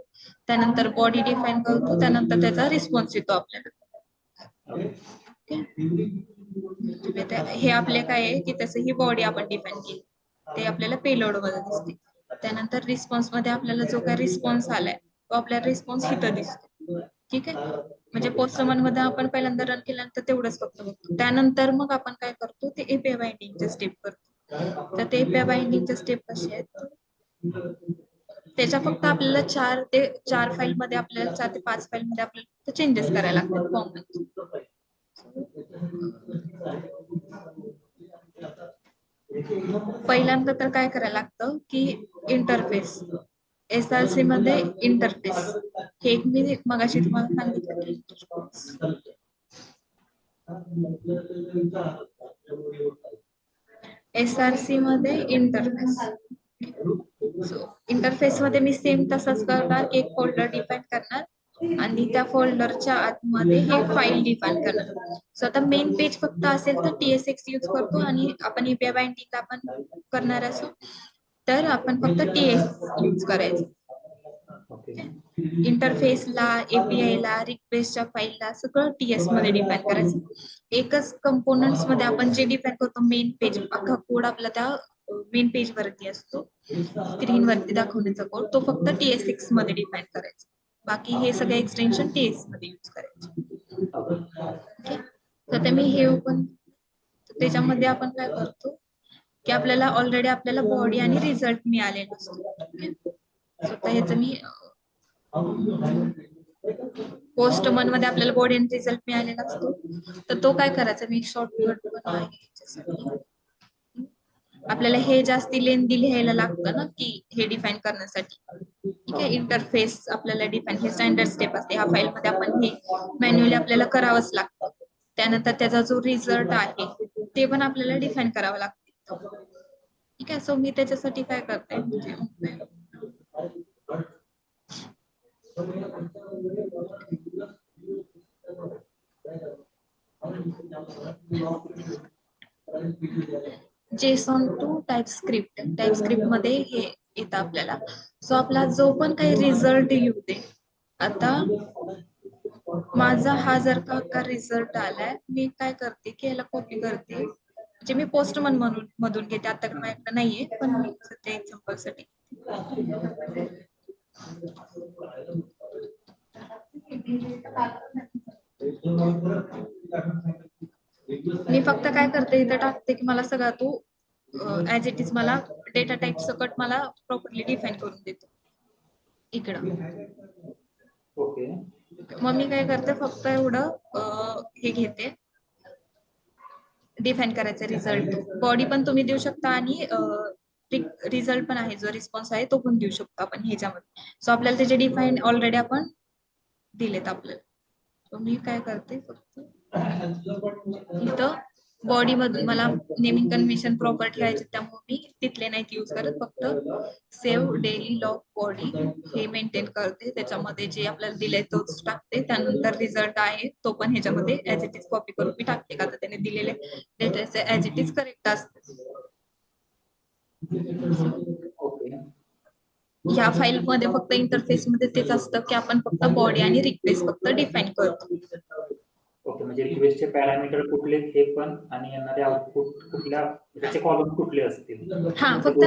त्यानंतर बॉडी डिफाईन करतो त्यानंतर त्याचा रिस्पॉन्स येतो आपल्याला. हे आपले काय आहे की तसं ही बॉडी आपण डिफाईन केली ते आपल्याला पेलोड मध्ये दिसते. त्यानंतर रिस्पॉन्स मध्ये आपल्याला जो काही रिस्पॉन्स आलाय तो आपल्याला रिस्पॉन्स इथं दिसतो. ठीक आहे. म्हणजे पोस्टमन मध्ये आपण पहिल्यांदा रन केल्यानंतर तेवढंच फक्त बघतो त्यानंतर मग आपण काय करतो ते एपीआय बाइंडिंगचे स्टेप करतो. तर ते एपीआय बाइंडिंगच्या स्टेप कसे आहेत, त्याच्या फक्त आपल्याला 4 फाईल मध्ये आपल्याला 4 ते 5 फाईल मध्ये आपल्याला चेंजेस करायला लागतात कॉमन. पहिल्यांदा तर काय करायला लागतं की इंटरफेस, SRC मध्ये इंटरफेस, हे एक मी मगाशी तुम्हाला सांगितलं की SRC मध्ये इंटरफेस मध्ये मी सेम तसंच करणार, एक फोल्डर डिफाईन करणार आणि त्या फोल्डरच्या आतमध्ये हे फाईल डिफाईन करणार. सो आता मेन पेज फक्त असेल तर TSX यूज करतो, आणि आपण एपीआय बाइंडिंग आपण करणार असो तर आपण फक्त TSX यूज करायचं. इंटरफेसला, एपीआय ला, रिक्वेस्टच्या फाईलला सगळं TS मध्ये डिफाईन करायचं. एकच कंपोनंट्स मध्ये आपण जे डिफाईन करतो मेन पेज, अख्खा कोड आपला त्या मेन पेज वरती असतो, स्क्रीन वरती दाखवण्याचा कोड, तो फक्त TSX मध्ये डिफाईन करायचा. बाकी हे सगळे एक्सटेन्शन TS मध्ये यूज करायचे. ओके, तर ते मी हे ओपन, त्याच्यामध्ये आपण काय करतो की आपल्याला ऑलरेडी आपल्याला बॉडी आणि रिझल्ट मिळालेला असतो. ह्याचं मी पोस्टमन मध्ये आपल्याला बॉडी आणि रिझल्ट मिळालेला असतो, तर तो काय करायचा, मी शॉर्टकट पण आहे. आपल्याला हे जास्ती लेंदी लिहायला लागतं ना की हे डिफाईन करण्यासाठी. ठीक आहे, इंटरफेस आपल्याला डिफाईन, हे स्टँडर्ड स्टेप असते. ह्या फाईल मध्ये आपण हे मॅन्युअली आपल्याला करावंच लागतं. त्यानंतर त्याचा जो रिझल्ट आहे ते पण आपल्याला डिफाईन करावं लागतं. ठीक आहे, सो मी त्याच्यासाठी काय करते, JSON टू टाइपस्क्रिप्ट मध्ये हे येतं आपल्याला. सो आपला जो पण काही रिझल्ट येऊ दे, आता माझा हा जर का रिझल्ट आलाय, मी काय करते की याला कॉपी करते, म्हणजे मी पोस्टमन मधून घेते, आता माझ्याकडे नाहीये पण मी सध्या एक्झाम्पल साठी मी फक्त काय करते, इथं टाकते की मला सगळा तो ऍज इट इज मला डेटा टाइप सकट मला प्रॉपरली डिफाईन करून देतो इकडं. ओके, मग मी काय करते, फक्त एवढं हे घेते, डिफाईन करायचं रिझल्ट. बॉडी पण तुम्ही देऊ शकता आणि रिझल्ट पण आहे, जो रिस्पॉन्स आहे तो पण देऊ शकतो आपण ह्याच्यामध्ये. सो आपल्याला त्याचे डिफाईन ऑलरेडी आपण दिलेत आपल्याला. सो मी काय करते, फक्त इथं बॉडी मधून मला नेमिंग कन्व्हेन्शन प्रॉपर ठेवायचे, त्यामुळे मी तिथले नाहीत यूज करत, फक्त सेव्ह डेली लॉग बॉडी हे मेंटेन करते. त्याच्यामध्ये जे आपल्याला दिलंय तोच टाकते. त्यानंतर रिझल्ट आहे तो पण ह्याच्यामध्ये ऍज इट इज कॉपी करून मी टाकते, का तर त्याने दिलेले डेटाचे ऍज इट इज करेक्ट असते. ह्या फाईल मध्ये फक्त इंटरफेस मध्ये तेच असतं की आपण फक्त बॉडी आणि रिक्वेस्ट फक्त डिफाईन करतो. ओके, म्हणजे रिक्वेस्टचे पॅरामीटर कुठले हे पण, आणि येणारे आउटपुट कुठल्या, त्याचे कॉलम कुठले असतील. हा, फक्त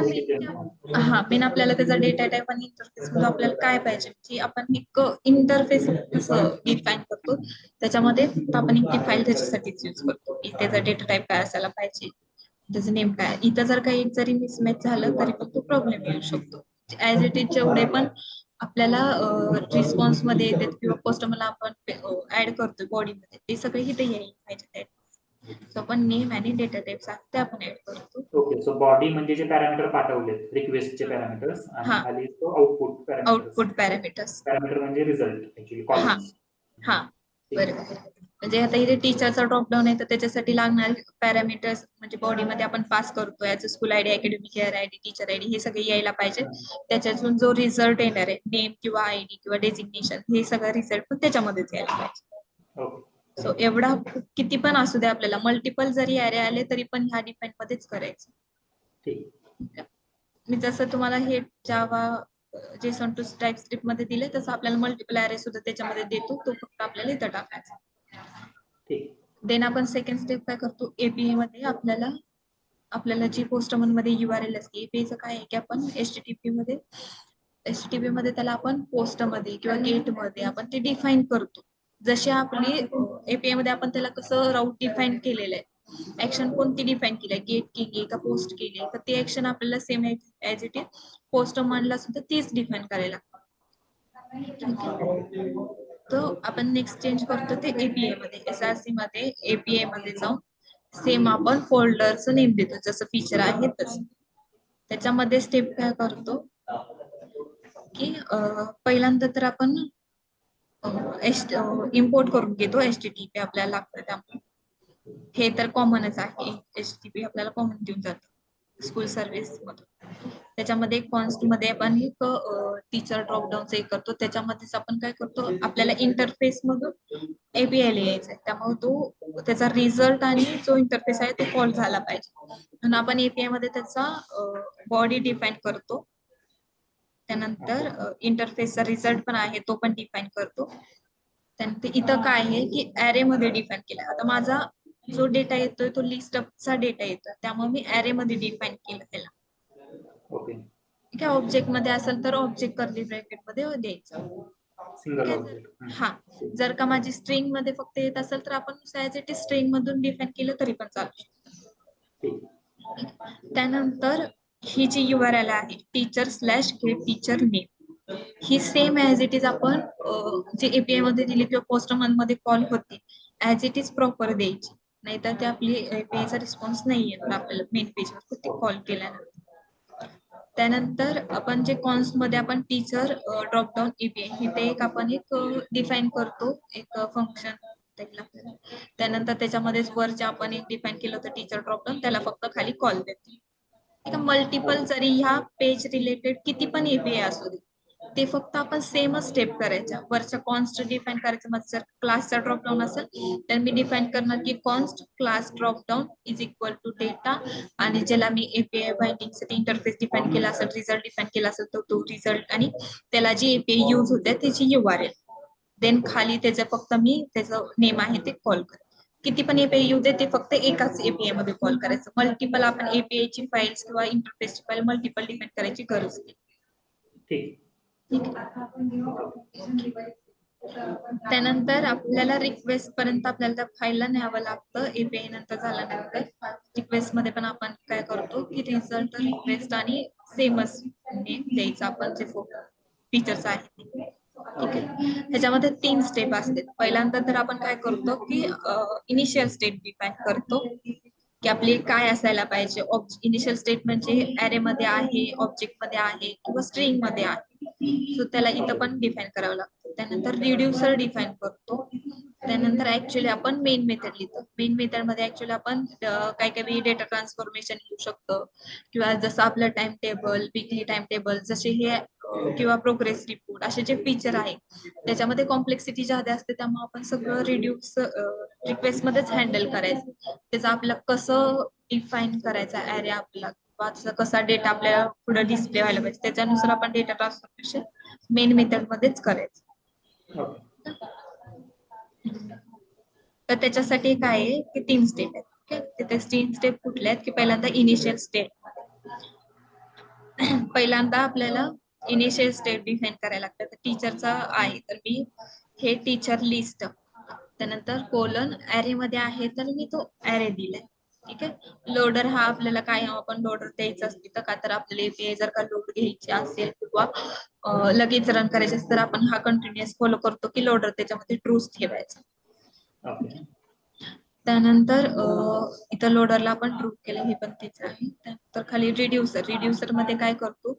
मेन आपल्याला त्याचा डेटा टाइप आणि इंटरफेस मध्ये आपल्याला काय पाहिजे, की आपण एक इंटरफेस कसं डिफाईन करतो, त्याच्यामध्ये फक्त आपण एक फाईल त्याच्यासाठीच यूज करतो की त्याचा डेटा टाइप काय असायला पाहिजे, त्याचं नेम काय. इथं जर काही जरी मिसमॅच झालं तरी पण तो प्रॉब्लेम येऊ शकतो. ऍज इट इज जेवढे पण आपल्याला रिस्पॉन्स मध्ये येतात किंवा कस्टमरला आपण ऍड करतो बॉडीमध्ये, ते सगळे इथे येईल पाहिजे. सो आपण नेम आणि डेटा टाइप ते आपण ऍड करतो. ओके, सो बॉडी म्हणजे जे पॅरामीटर पाठवलेत रिक्वेस्टचे पॅरामीटर्स, आणि खाली तो आउटपुट पॅरामीटर्स पॅरामीटर म्हणजे रिझल्ट ऍक्च्युअली कॉलम्स. हा, बरोबर. म्हणजे आता इथे टीचरचा ड्रॉप डाऊन आहे, तर त्याच्यासाठी लागणारे पॅरामीटर्स म्हणजे बॉडीमध्ये आपण पास करतो, याचं school ID, academic year ID, teacher ID, हे सगळे यायला पाहिजे. त्याच्यातून जो रिझल्ट येणार आहे, नेम किंवा आयडी किंवा डेजिग्नेशन, हे सगळं रिझल्ट पण त्याच्यामध्येच यायला पाहिजे. सो एवढा किती पण असू दे, आपल्याला मल्टिपल जरी ऍरे आले तरी पण ह्या डिफाईन मध्येच करायचं. मी जसं तुम्हाला हे जावा JSON टू टाइपस्क्रिप्ट मध्ये दिले, तसं आपल्याला मल्टिपल ऍरे सुद्धा त्याच्यामध्ये देतो, तो फक्त आपल्याला इथं टाकायचा. देन आपण सेकंड स्टेप काय करतो, एपीआय मध्ये आपल्याला जी पोस्टमन मध्ये URL असते, एपीआयचं काय आहे की आपण एचटीटीपी मध्ये त्याला आपण पोस्ट मध्ये किंवा गेट मध्ये आपण ते डिफाईन करतो. जशी आपली एपीआय मध्ये आपण त्याला कसं राऊट डिफाईन केलेलं आहे, ऍक्शन कोणती डिफाईन केली आहे, गेट केली आहे का पोस्ट केली आहे, तर ती ऍक्शन आपल्याला same as it is post कमांडला सुद्धा तीच डिफाईन करायला लागते. तर आपण नेक्स्ट चेंज करतो ते एपीआय मध्ये. एसआरसी मध्ये एपीआय मध्ये जाऊन सेम आपण फोल्डरचं नेम देतो जसं फीचर आहे तसं. त्याच्यामध्ये स्टेप काय करतो की पहिल्यांदा तर आपण इम्पोर्ट करून घेतो HTTP आपल्याला लागतं त्यामुळे. हे तर कॉमनच आहे, HTTP आपल्याला कॉमन देऊन जातं स्कूल सर्व्हिस मधून. त्याच्यामध्ये कॉन्स्ट मध्ये आपण एक टीचर ड्रॉपडाऊन एक करतो. त्याच्यामध्येच आपण काय करतो, आपल्याला इंटरफेस मधून एपीआय लिहायचा आहे, त्यामुळे तो त्याचा रिझल्ट आणि जो इंटरफेस आहे तो कॉल झाला पाहिजे म्हणून आपण एपीआय मध्ये त्याचा बॉडी डिफाईन करतो. त्यानंतर इंटरफेसचा रिझल्ट पण आहे तो पण डिफाईन करतो. त्यानंतर इथं काय आहे की ऍरे मध्ये डिफाईन केला. आता माझा जो डेटा येतोय तो लिस्ट चा डेटा येतोय, त्यामुळे मी ऍरे मध्ये डिफाईन केलं त्याला. ओके. ठीक आहे, ऑब्जेक्ट मध्ये असेल तर ऑब्जेक्ट कर्ली ब्रॅकेट मध्ये द्यायचं. Single object. हा, जर का माझी स्ट्रिंग मध्ये फक्त येत असेल तर आपण ऍज इट इज स्ट्रिंग मधून डिफाईन केलं तरी पण चालू शकतं. त्यानंतर ही जी URL आहे teacher/get-teacher-name he same as it is आपण जे एपीआय मध्ये दिली किंवा पोस्टमन मध्ये कॉल होते ऍज इट इज प्रॉपर द्यायची, नाहीतर ते आपली एपीआयचा रिस्पॉन्स नाही येत आपल्याला मेन पेजवर ते कॉल केल्यानंतर. त्यानंतर आपण जे कॉन्स्ट मध्ये आपण टीचर ड्रॉपडाऊन एपीआय हे ते एक आपण एक डिफाईन करतो एक फंक्शन. त्यानंतर त्याच्यामध्येच वर जे आपण एक डिफाईन केलं होतं टीचर ड्रॉपडाऊन त्याला फक्त खाली कॉल देतो. मल्टिपल जरी ह्या पेज रिलेटेड किती पण एपीआय असू दे ते फक्त आपण सेमच स्टेप करायच्या. वरच्या कॉन्स्ट डिफाईन करायचं. मग जर क्लासचा ड्रॉपडाऊन असेल तर मी डिफाईन करणार की const class dropdown is equal to data, आणि ज्याला मी एपीआय बाइंडिंग साठी इंटरफेस डिफाईन केला असेल, रिझल्ट डिफाईन केला असेल तर तो रिझल्ट आणि त्याला जी एपीआय यूज होते त्याची URL. देन खाली त्याचं फक्त मी त्याचं नेम आहे ते कॉल करेन. किती पण एपीआय यूज आहे ते फक्त एकाच एपीआय मध्ये कॉल करायचं. मल्टिपल आपण एपीआय ची फाइल्स किंवा इंटरफेसची फाईल मल्टिपल डिफाईन करायची गरज नाही. ठीक. त्यानंतर आपल्याला रिक्वेस्ट पर्यंत आपल्याला त्या फाईलला न्यावं लागतं. एपीआय नंतर झाल्यानंतर रिक्वेस्ट मध्ये पण आपण काय करतो की रिझल्ट रिक्वेस्ट आणि सेमच नेम द्यायचं आपण जे फीचर्स आहेत. ठीक आहे, त्याच्यामध्ये 3 स्टेप असतात. पहिल्यांदा तर आपण काय करतो की इनिशियल स्टेट डिफाईन करतो की आपले काय असायला पाहिजे. इनिशियल स्टेट म्हणजे ऍरे मध्ये आहे, ऑब्जेक्ट मध्ये आहे किंवा स्ट्रिंग मध्ये आहे, सो त्याला इथं पण डिफाईन करावं लागतं. त्यानंतर रिड्युसर डिफाईन करतो. त्यानंतर ऍक्च्युअली आपण मेन मेथड लिहितो. मेन मेथड मध्ये ऍक्च्युअली आपण काही डेटा ट्रान्सफॉर्मेशन लिहू शकतो किंवा जसं आपलं time table, weekly time table जसे हे किंवा प्रोग्रेस रिपोर्ट असे जे फीचर आहे त्याच्यामध्ये कॉम्प्लेक्सिटी ज्यादा असते, त्यामुळे आपण सगळं रिड्यूस रिक्वेस्ट मध्येच हँडल करायचं. त्याचं आपलं कसं डिफाईन करायचा ऍरे आपला, कसा डेटा आपल्याला पुढे डिस्प्ले व्हायला पाहिजे त्याच्यानुसार आपण डेटा ट्रान्सफॉर्मेशन मेन मेथड मध्येच करायचं. तर त्याच्यासाठी काय आहे की 3 स्टेप आहेत. तिथे 3 स्टेप कुठल्या आहेत की पहिल्यांदा इनिशियल स्टेट. पहिल्यांदा आपल्याला इनिशियल स्टेप डिफाईन करायला लागतं. तर टीचरचा आहे तर मी हे टीचर लिस्ट, त्यानंतर कोलन ऍरे मध्ये आहे तर मी तो ऍरे दिलाय. ठीक आहे, लोडर हा आपल्याला काय आपण लोडर द्यायचं असते तर का तर आपल्याला एपीआय जर का लोड घ्यायचे असेल किंवा लगेच रन करायचे असेल तर आपण हा कंटिन्युअस फॉलो करतो की लोडर त्याच्यामध्ये ट्रूथ ठेवायचा. त्यानंतर इथं लोडरला आपण ट्रू केलं हे पण तेच आहे. त्यानंतर खाली रिड्युसर मध्ये काय करतो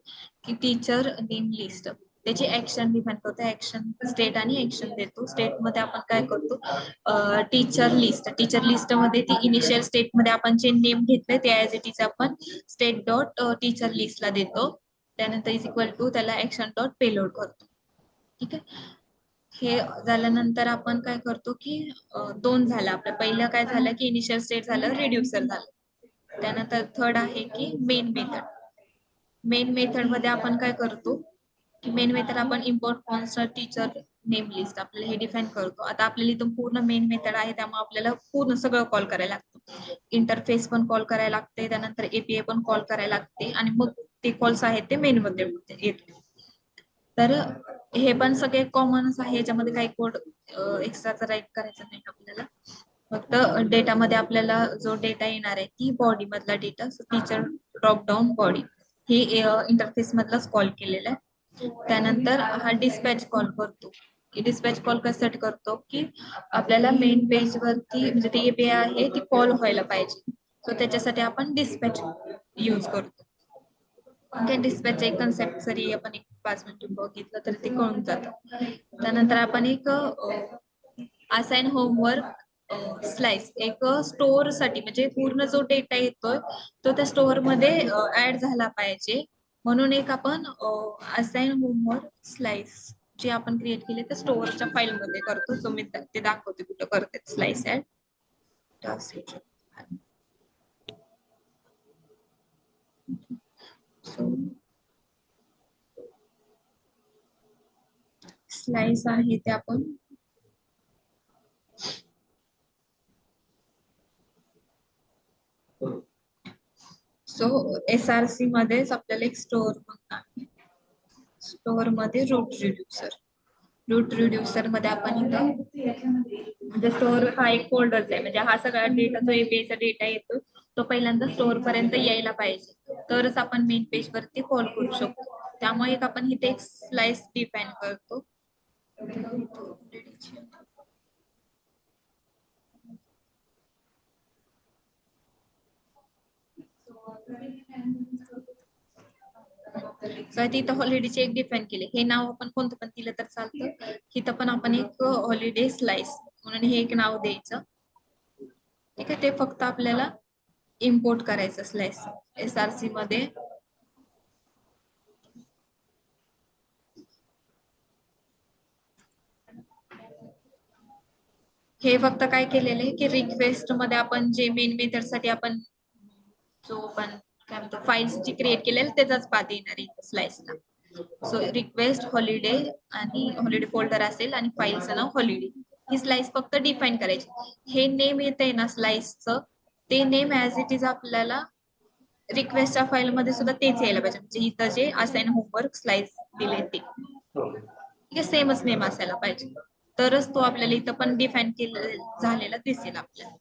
की टीचर नेम लिस्ट त्याची ऍक्शन डिफाईन करतो. ऍक्शन स्टेट आणि ऍक्शन देतो. स्टेट मध्ये आपण काय करतो टीचर लिस्ट मध्ये ती इनिशियल स्टेट मध्ये आपण जे नेम घेतलंय ते ऍज इट इज आपण स्टेट डॉट टीचर लिस्टला देतो. त्यानंतर इज इक्वल टू त्याला ऍक्शन डॉट पेलोड करतो. ठीक आहे, हे झाल्यानंतर आपण काय करतो की 2 झालं आपलं. पहिलं काय झालं की इनिशियल स्टेट झालं, रिड्युसर झालं. त्यानंतर थर्ड आहे की मेन मेथड. मेन मेथड मध्ये आपण काय करतो की मेन मेथड आपण import constant teacher name list आपल्याला हे डिफाईन करतो. आता आपल्याला इथून पूर्ण मेन मेथड आहे त्यामुळे आपल्याला पूर्ण सगळं कॉल करायला लागतं. इंटरफेस पण कॉल करायला लागते, त्यानंतर एपीआय पण कॉल करायला लागते आणि मग ते कॉल्स आहेत ते मेन मध्ये येते. तर हे पण सगळे कॉमनच आहे, याच्यामध्ये काही कोड एक्स्ट्राचा राईट करायचा नाही आपल्याला. फक्त डेटामध्ये आपल्याला जो डेटा येणार आहे ती बॉडी मधला data, teacher drop down body हे इंटरफेस मधलाच कॉल केलेला आहे. त्यानंतर हा डिस्पॅच कॉल करतो. डिस्पॅच कॉल कशासाठी करतो की आपल्याला मेन पेज वरती म्हणजे ती एपीआय आहे ती कॉल व्हायला पाहिजे. सो त्याच्यासाठी आपण डिस्पॅच यूज करतो. डिस्पॅच एक कन्सेप्ट जरी आपण एक 5 मिनिट बघितलं तर ते कळून जातं. त्यानंतर आपण एक असाइन होमवर्क स्लाइस एक स्टोअर साठी म्हणजे पूर्ण जो डेटा येतोय तो त्या स्टोअर मध्ये ऍड झाला पाहिजे म्हणून एक आपण असाइन होमवर्क स्लाइस जे आपण क्रिएट केले तर स्टोअरच्या फाईल मध्ये करतो. सो मी ते दाखवते कुठं करते स्लाइस ऍड. स्लाइस आहे ते आपण सो SRC मध्येच आपल्याला एक स्टोअर म्हणून आहे. स्टोअर मध्ये रूट रिड्युसर मध्ये आपण इथं म्हणजे स्टोअर हा एक फोल्डर आहे म्हणजे हा सगळा डेटा जो एपीआयचा डेटा येतो तो पहिल्यांदा स्टोअर पर्यंत यायला पाहिजे तरच आपण मेन पेज वरती कॉल करू शकतो. त्यामुळे एक आपण इथे एक स्लाइस डिफाइन करतो. तिथं हॉलिडेचे एक डिफाइन केले. हे नाव आपण कोणतं पण दिलं तर चालतं. तिथं पण आपण एक हॉलिडे स्लाइस म्हणून हे एक नाव द्यायचं. ठीक आहे. ते फक्त आपल्याला इम्पोर्ट करायचं स्लाइस SRC मध्ये. हे फक्त काय केलेलं आहे की रिक्वेस्ट मध्ये आपण जे मेन मेथड साठी आपण जो पण काय म्हणतो फाईल्स जी क्रिएट केलेल्या त्याचाच पाथ येणार आहे स्लाइसला. सो रिक्वेस्ट हॉलिडे आणि हॉलिडे फोल्डर असेल आणि फाईलचं नाव हॉलिडे. ही स्लाइस फक्त डिफाइन करायची. हे नेम येत आहे ना स्लाइसचं ते नेम ऍज इट इज आपल्याला रिक्वेस्टच्या फाईल मध्ये सुद्धा तेच यायला पाहिजे. म्हणजे इथं जे असाइन होमवर्क स्लाइस दिले ते ठीक आहे सेमच नेम असायला पाहिजे तरच तो आपल्याला इथं पण डिफाइन केलेला झालेला दिसेल आपल्याला.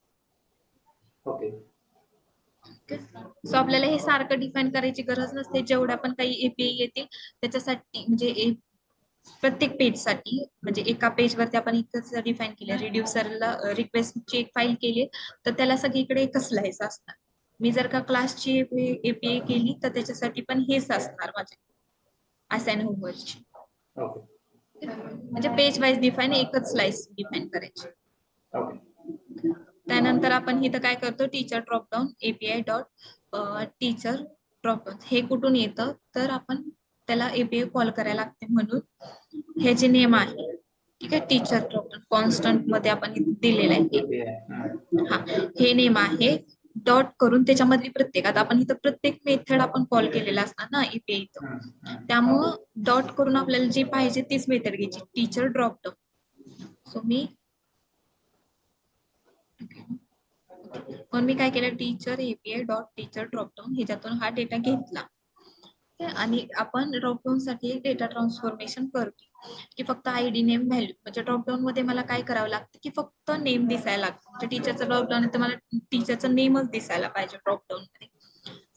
सो आपल्याला हे सारखं डिफाइन करायची गरज नसते. जेवढ्या पण काही एपीआय येतील त्याच्यासाठी म्हणजे प्रत्येक पेज साठी म्हणजे एका पेज वरती आपण एकच डिफाइन केलं. रिड्युसरला रिक्वेस्टची एक फाईल केली तर त्याला सगळीकडे एकच स्लाइस असणार. मी जर का क्लासची एपीआय केली तर त्याच्यासाठी पण हेच असणार माझे असाइन होमवर्कची. म्हणजे पेज वाईज डिफाइन एकच स्लाइस डिफाइन करायची. त्यानंतर आपण इथं काय करतो teacher dropdown API dot teacher dropdown हे कुठून येतं तर आपण त्याला एपीआय कॉल करायला लागते म्हणून हे जे नेम आहे ठीक आहे टीचर ड्रॉपडाऊन कॉन्स्टंट मध्ये आपण दिलेलं आहे. हा हे नेम आहे डॉट करून त्याच्यामधली प्रत्येक आता आपण इथं प्रत्येक मेथड आपण कॉल केलेला असणार ना एपीआय इथं त्यामुळं डॉट करून आपल्याला जी पाहिजे तीच मेथड घ्यायची टीचर ड्रॉपडाऊन. सो मी काय केलं teacher API dot teacher dropdown ह्याच्यातून हा डेटा घेतला आणि आपण ड्रॉपडाऊन साठी एक डेटा ट्रान्सफॉर्मेशन करतो की फक्त आयडी नेम व्हॅल्यू म्हणजे ड्रॉपडाऊन मध्ये मला काय करावं लागतं की फक्त नेम दिसायला लागतं. म्हणजे टीचरचं ड्रॉपडाऊन तर मला टीचरचं नेमच दिसायला पाहिजे ड्रॉपडाऊन मध्ये.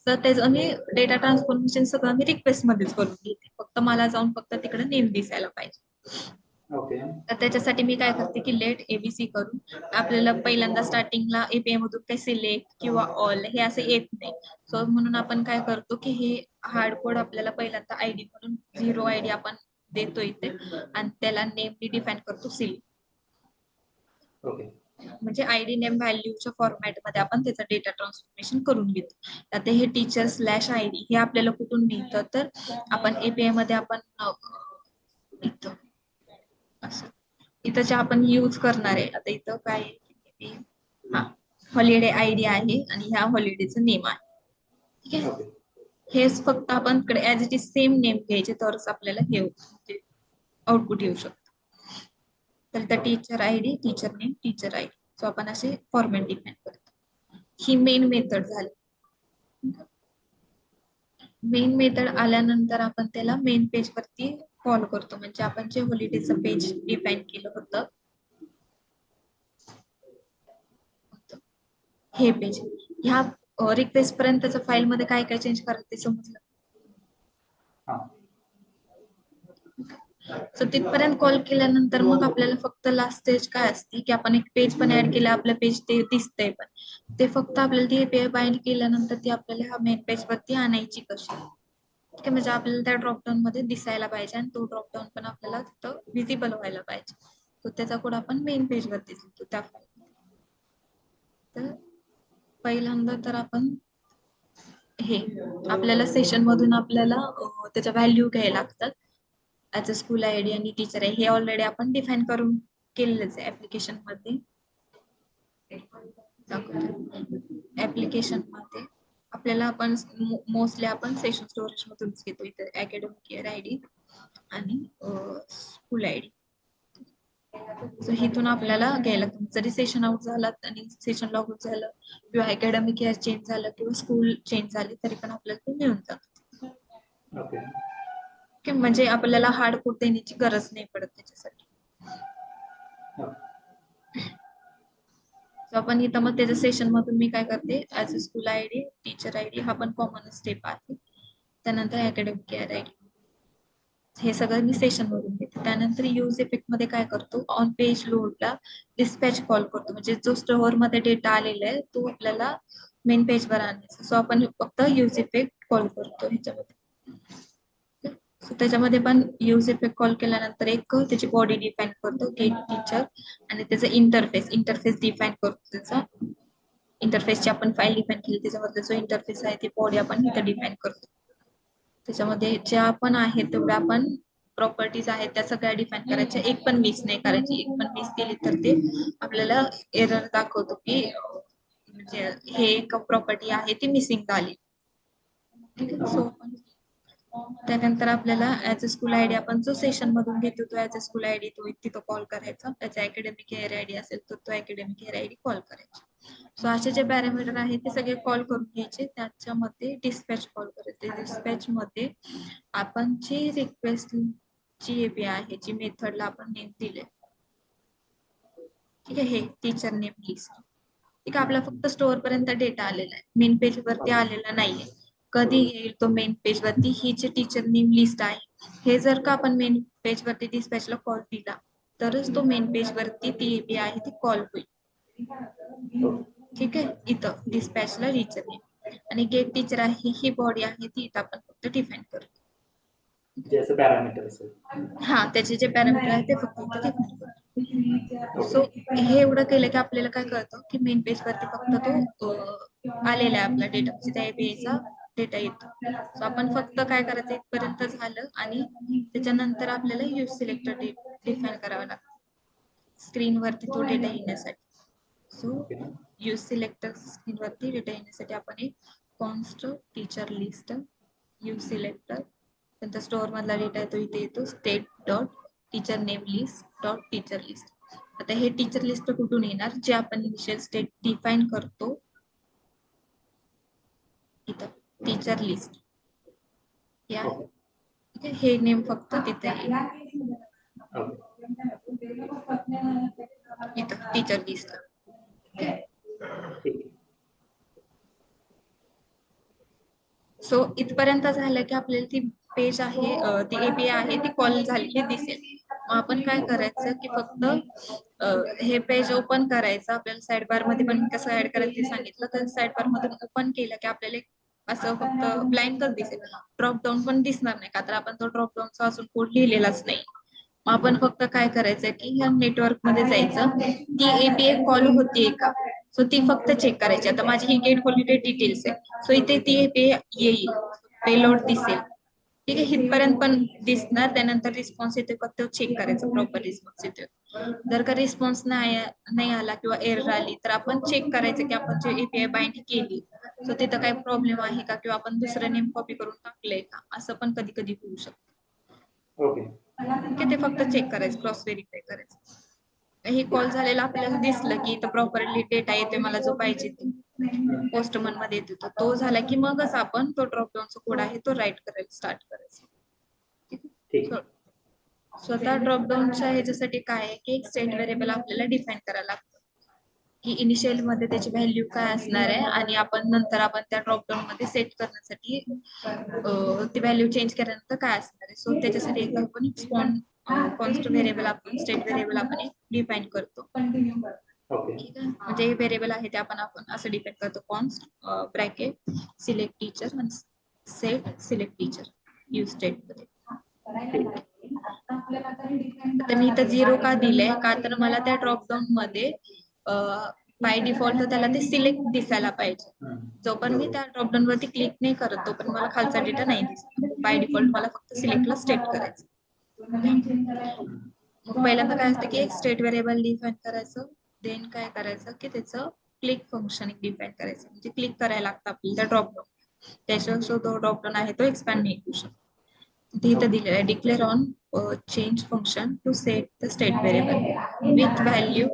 तर त्याचं मी डेटा ट्रान्सफॉर्मेशन सगळं मी रिक्वेस्ट मध्येच करून घेते. फक्त मला जाऊन फक्त तिकडे नेम दिसायला पाहिजे. तर त्याच्यासाठी मी काय करते की लेट एबीसी करून आपल्याला पहिल्यांदा स्टार्टिंगला एपीआय मधून काही सिलेक्ट किंवा ऑल हे असं येत नाही. सो म्हणून आपण काय करतो की हे हार्ड कोड आपल्याला पहिल्यांदा आयडी म्हणून 0 आयडी आपण देतो इथे आणि त्याला नेम डिफाइन करतो सिलेक्ट. म्हणजे आयडी नेम व्हॅल्यूच्या फॉर्मॅट मध्ये आपण त्याचा डेटा ट्रान्सफॉर्मेशन करून घेतो. आता हे टीचर स्लॅश आयडी हे आपल्याला कुठून मिळतं तर आपण एपीआय मध्ये आपण इथं जे आपण यूज करणार आहे आता इथं काय हा हॉलिडे आयडी आहे आणि ह्या हॉलिडेचं नेम आहे. ठीक आहे हेच फक्त आपण as it is same name घ्यायचे तरच आपल्याला हे आउटपुट येऊ शकतं. तर त्या teacher ID teacher name teacher ID so आपण असे फॉर्मॅट डिफाइन करतो. ही मेन मेथड झाली. मेन मेथड आल्यानंतर आपण त्याला मेन पेज वरती कॉल करतो म्हणजे आपण जे हॉलिडेचं पेज डिफाइन केलं होतं हे पेज ह्या रिक्वेस्ट पर्यंतच्या फाईल मध्ये काय काय चेंज करायचं ते समजलं. सो तिथपर्यंत कॉल केल्यानंतर मग आपल्याला फक्त लास्ट स्टेज काय असते की आपण एक पेज पण ऍड केलं, आपलं पेज ते दिसतंय, पण ते फक्त आपल्याला ती एपीआय बाइंड केल्यानंतर ती आपल्याला ह्या मेन पेज वरती आणायची कशी, ठीक आहे. म्हणजे आपल्याला त्या ड्रॉपडाऊन मध्ये दिसायला पाहिजे आणि तो ड्रॉपडाऊन पण आपल्याला तिथं विजिबल व्हायला पाहिजे. तर त्याचा कोड आपण मेन पेज वरती लिहितो त्या फाईल. तर पहिल्यांदा तर आपण हे आपल्याला सेशन मधून आपल्याला त्याच्या व्हॅल्यू घ्यायला लागतात. ऍज अ स्कूल आयडी आणि टीचर आहे हे ऑलरेडी आपण डिफाईन करून केलेलंच आहे ऍप्लिकेशन मध्ये. ऍप्लिकेशन मध्ये आपल्याला आपण मोस्टली आपण सेशन स्टोरेज मधूनच घेतो. इथे अकॅडमिक इयर आयडी आणि स्कूल आयडी. सो इथून आपल्याला घ्यायला लागतं. जरी सेशन आउट झाला आणि सेशन लॉग आउट झालं किंवा अकॅडमिक इयर चेंज झालं किंवा स्कूल चेंज झाली तरी पण आपल्याला ते मिळून जातं. म्हणजे आपल्याला हार्ड कोड देण्याची गरज नाही पडत त्याच्यासाठी. आपण इथं मग त्याच्या सेशन मधून मी काय करते, as a school ID teacher ID हा पण कॉमन स्टेप आहे. त्यानंतर अकॅडमिक इयर आयडी हे सगळं मी सेशन मधून घेते. त्यानंतर यूज इफेक्ट मध्ये काय करतो, ऑन पेज लोडला डिस्पॅच कॉल करतो. म्हणजे जो स्टोअर मध्ये डेटा आलेला आहे तो आपल्याला मेन पेज वर आणायचा. सो आपण फक्त यूज इफेक्ट कॉल करतो ह्याच्यामध्ये. त्याच्यामध्ये पण यूज इफेक्ट कॉल केल्यानंतर एक त्याची बॉडी डिफाईन करतो गेट टीचर आणि त्याचा इंटरफेस डिफाईन करतो. त्याचा इंटरफेसची आपण फाईल डिफाईन केली, त्याच्यामध्ये जो इंटरफेस आहे ती बॉडी आपण इथं डिफाईन करतो. त्याच्यामध्ये ज्या पण आहेत तेवढ्या आपण प्रॉपर्टीज आहेत त्या सगळ्या डिफाईन करायच्या, एक पण मिस नाही करायची. एक पण मिस केली तर ते आपल्याला एरर दाखवतो की म्हणजे हे एक प्रॉपर्टी आहे ती मिसिंग झाली. ठीक आहे. सो त्यानंतर आपल्याला ऍज अ स्कूल आयडी आपण जो सेशन मधून घेतो तो ऍज अ स्कूल आयडी तो तिथं कॉल करायचा. त्याचा अकॅडमिक इयर आयडी असेल तर तो अकॅडमिक इयर आयडी कॉल करायचा. सो असे जे पॅरामीटर आहेत ते सगळे कॉल करून घ्यायचे. त्याच्यामध्ये डिस्पॅच कॉल करायचे. डिस्पॅच मध्ये आपण जी रिक्वेस्ट जी एपीआय आहे जी मेथडला आपण नेम दिले, ठीक आहे, हे टीचर नेम लिस्ट, ठीक आहे. आपला फक्त स्टोअर पर्यंत डेटा आलेला आहे, मेन पेज वरती आलेला नाहीये. कधी येईल तो मेन पेज वरती, ही जी टीचर नेम लिस्ट आहे हे जर का आपण मेन पेज वरती डिस्पॅचला कॉल दिला तरच तो मेन पेज वरती ती एपीआय आहे ती कॉल होईल. ठीक आहे. इथं डिस्पॅचला टीचर नेम आणि गेट टीचर आहे ही बॉडी आहे ती इथं आपण फक्त डिफाईन करतो. हा त्याचे जे पॅरामीटर आहे ते फक्त इथे डिफाईन करतो. सो हे एवढं केलं की आपल्याला काय कळतं की मेन पेज वरती फक्त तो आलेला आहे आपला डेटा, म्हणजे त्या एपीआयचा डेटा येतो. सो आपण फक्त काय करायचं इथपर्यंत झालं आणि त्याच्यानंतर आपल्याला यूज सिलेक्टर डिफाईन करावं लागतं स्क्रीन वरती तो डेटा येण्यासाठी. सो यूज सिलेक्टर स्क्रीन वरती डेटा येण्यासाठी आपण एक const teacher list use selector, नंतर स्टोअर मधला डेटा येतो इथे येतो state dot teacher name list dot teacher list. आता हे टीचर लिस्ट कुठून येणार, जे आपण इनिशियल स्टेट डिफाईन करतो इथं टीचर लिस्ट या, ठीक आहे. हे नेम फक्त तिथे इथं टीचर लिस्ट. सो इथपर्यंत झालं की आपल्याला ती पेज आहे ती एपीआय आहे ती कॉल झालेली दिसेल. मग आपण काय करायचं की फक्त हे पेज ओपन करायचं. आपल्याला साइड बार मध्ये पण कसं ऍड करायचं ते सांगितलं, तर साइड बार मधून ओपन केलं की आपल्याला असं फक्त ब्लँकच दिसेल, ड्रॉप डाऊन पण दिसणार नाही का तर आपण तो ड्रॉप डाऊनचा अजून कोड लिहिलेलाच नाही. मग आपण फक्त काय करायचं की ह्या नेटवर्क मध्ये जायचं, ती एपीआय कॉल होतीये का सो ती फक्त चेक करायची. आता माझी ही गेट हॉलिडे डिटेल्स आहे, सो इथे ती एपीआय येईल, पेलोड दिसेल, ठीक आहे. इथपर्यंत पण दिसणार. त्यानंतर रिस्पॉन्स येतो का तो चेक करायचा, प्रॉपर रिस्पॉन्स येतोय. जर का रिस्पॉन्स नाही आला किंवा एरर आली तर आपण चेक करायचं की आपण जे एपीआय बाइंड केली सो तिथं काही प्रॉब्लेम आहे का किंवा आपण दुसरं नेम कॉपी करून टाकलंय का, असं पण कधी कधी होऊ शकतं. ते फक्त चेक करायचं, क्रॉस व्हेरीफाय करायचं. हे कॉल झालेला आपल्याला दिसलं की इथं प्रॉपरली डेटा येतोय मला जो पाहिजे तो पोस्टमन मध्ये येतो, तो झाला की मगच आपण तो ड्रॉपडाऊनचा कोड आहे तो राईट करायला स्टार्ट करायचा. स्वतः ड्रॉपडाऊनच्या ह्याच्यासाठी काय आहे की एक स्टेट व्हेरिएबल आपल्याला डिफाईन करायला लागतं की इनिशियल मध्ये त्याची व्हॅल्यू काय असणार आहे आणि आपण नंतर आपण त्या ड्रॉपडाऊन मध्ये सेट करण्यासाठी ती व्हॅल्यू चेंज केल्यानंतर काय असणार आहे. सो त्याच्यासाठी एक आपण कॉन्स्ट व्हेरिएबल आपण स्टेट व्हेरिएबल आपण एक डिफाइन करतो. ठीक आहे, म्हणजे व्हेरिएबल आहे ते आपण असं डिफाइन करतो, कॉन्स्ट ब्रॅकेट सिलेक्ट टीचर आणि set select teacher use state मध्ये. आता मी इथं 0 का दिलंय, का तर मला त्या ड्रॉपडाऊन मध्ये बाय डिफॉल्ट त्याला ते सिलेक्ट दिसायला पाहिजे. जो पण मी त्या ड्रॉपडाऊन वरती क्लिक नाही करत तो पण मला खालचा डेटा नाही दिसत. बाय डिफॉल्ट मला फक्त सिलेक्टला स्टेट करायचं. मग पहिल्यांदा काय असतं की एक स्टेट व्हेरिएबल डिफाइन करायचं, देन काय करायचं की त्याचं क्लिक फंक्शन डिफाइन करायचं, म्हणजे क्लिक करायला लागतं आपल्याला ड्रॉपडाऊन. त्याच्यावर तो ड्रॉपडाऊन आहे तो एक्सपॅन्ड नाही होऊ शकतो. इथं दिलेलं आहे declare on change function to set the state variable with value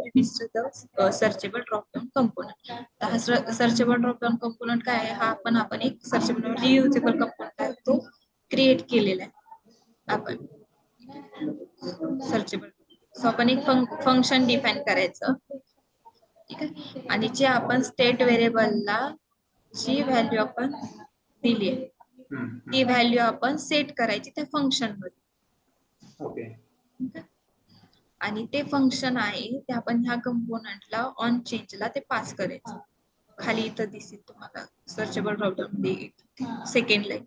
the searchable dropdown component. हा सर्चेबल ड्रॉपडाऊन कंपोनंट काय आहे, हा आपण एक सर्चेबल रियुजेबल कंपोनंट आहे तो क्रिएट केलेला आहे आपण सर्चेबल. सो आपण एक फंक्शन डिफाइन करायचं. ठीक आहे, आणि जे आपण स्टेट व्हेरिएबलला जी व्हॅल्यू आपण दिली आहे ती व्हॅल्यू आपण सेट करायची त्या फंक्शन मध्ये. आणि ते फंक्शन आहे ते आपण ह्या कंपोनंटला ऑन चेंजला ते पास करायचं. खाली इथं दिसेल तुम्हाला सर्चेबल ड्रॉपडाऊन मध्ये सेकंड लाईन,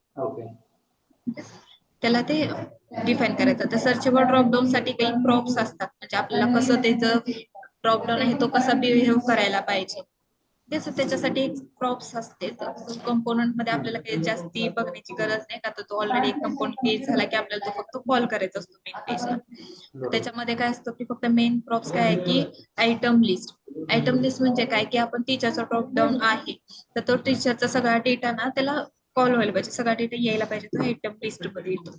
त्याला ते डिफाइन करायचं. तर सर्चेबल ड्रॉपडाऊन साठी काही प्रॉप्स असतात, म्हणजे आपल्याला कसं त्याचं ड्रॉपडाऊन आहे तो कसा बिहेव करायला पाहिजे त्याच्यासाठी एक प्रॉप्स असते. कंपोनंट मध्ये आपल्याला काही जास्ती बघण्याची गरज नाही, का तर तो ऑलरेडी एक कंपोनंट क्रिएट झाला की आपल्याला तो फक्त कॉल करायचा असतो मेन पेजला. त्याच्यामध्ये काय असतं की फक्त मेन प्रॉप्स काय आहे की आयटम लिस्ट. आयटम लिस्ट म्हणजे काय की आपण टीचरचा ड्रॉपडाऊन आहे तर तो टीचरचा सगळा डेटा ना त्याला कॉल व्हायला पाहिजे, सगळा डेटा यायला पाहिजे, तो आयटम लिस्ट मध्ये येतो.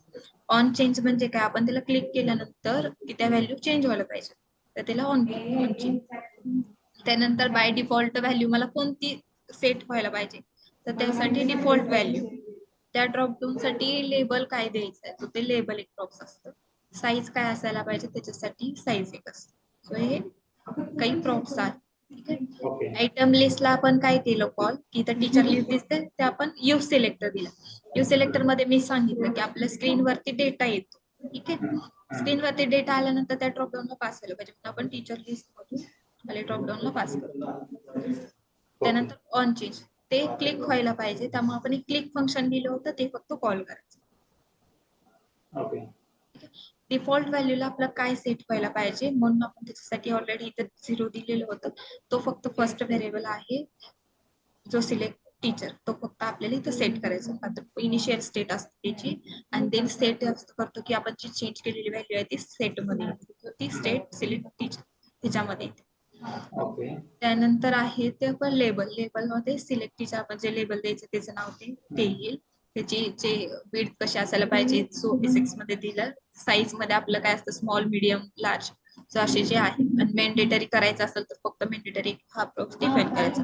ऑन चेंज म्हणजे काय, आपण त्याला क्लिक केल्यानंतर की त्या व्हॅल्यू चेंज व्हायला पाहिजे तर त्याला ऑन चेंज. त्यानंतर बाय डिफॉल्ट व्हॅल्यू मला कोणती सेट व्हायला पाहिजे तर त्यासाठी डिफॉल्ट व्हॅल्यू. त्या ड्रॉपडाऊन साठी लेबल काय द्यायचं आहे तर ते लेबल एक प्रॉप्स असतं. साईज काय असायला पाहिजे त्याच्यासाठी साईज एक असतं. सो हे काही प्रॉप्स आहेत. ठीक आहे, आयटम लिस्टला आपण काय केलं कॉल की तर टीचर लिस्ट दिसते ते आपण यूज सिलेक्टर दिला. यूज सिलेक्टर मध्ये मी सांगितलं की आपल्या स्क्रीनवरती डेटा येतो. ठीक आहे, स्क्रीनवरती डेटा आल्यानंतर त्या ड्रॉपडाऊनला पास व्हायला पाहिजे, म्हणून आपण टीचर लिस्ट मधून खाली ड्रॉपडाऊनला पास करतो. त्यानंतर ऑन चेंज ते क्लिक व्हायला पाहिजे, त्यामुळे आपण एक क्लिक फंक्शन दिलं होतं ते फक्त कॉल करायचं. डिफॉल्ट व्हॅल्यूला आपलं काय सेट व्हायला पाहिजे म्हणून आपण त्याच्यासाठी ऑलरेडी इथं 0 दिलेलं होतं. तो फक्त फर्स्ट व्हेरिएबल आहे जो सिलेक्ट टीचर, तो फक्त आपल्याला इथं सेट करायचा. इनिशियल स्टेट असते त्याची आणि देन सेट करतो की आपण जी चेंज केलेली व्हॅल्यू आहे ती सेट मध्ये ती स्टेट सिलेक्ट टीचर त्याच्यामध्ये. त्यानंतर आहे ते आपण लेबल. लेबल मध्ये सिलेक्ट टीचर आपण जे लेबल द्यायचं त्याचं नाव ते येईल. त्याची जे विड्थ कशी असायला पाहिजे सो बेसिक्स मध्ये दिलं. साईज मध्ये आपलं काय असतं स्मॉल मीडियम लार्ज सो असे जे आहे. आणि मेंडेटरी करायचं असेल तर फक्त मेंडेटरी हा प्रॉप्स डिफाइन करायचा.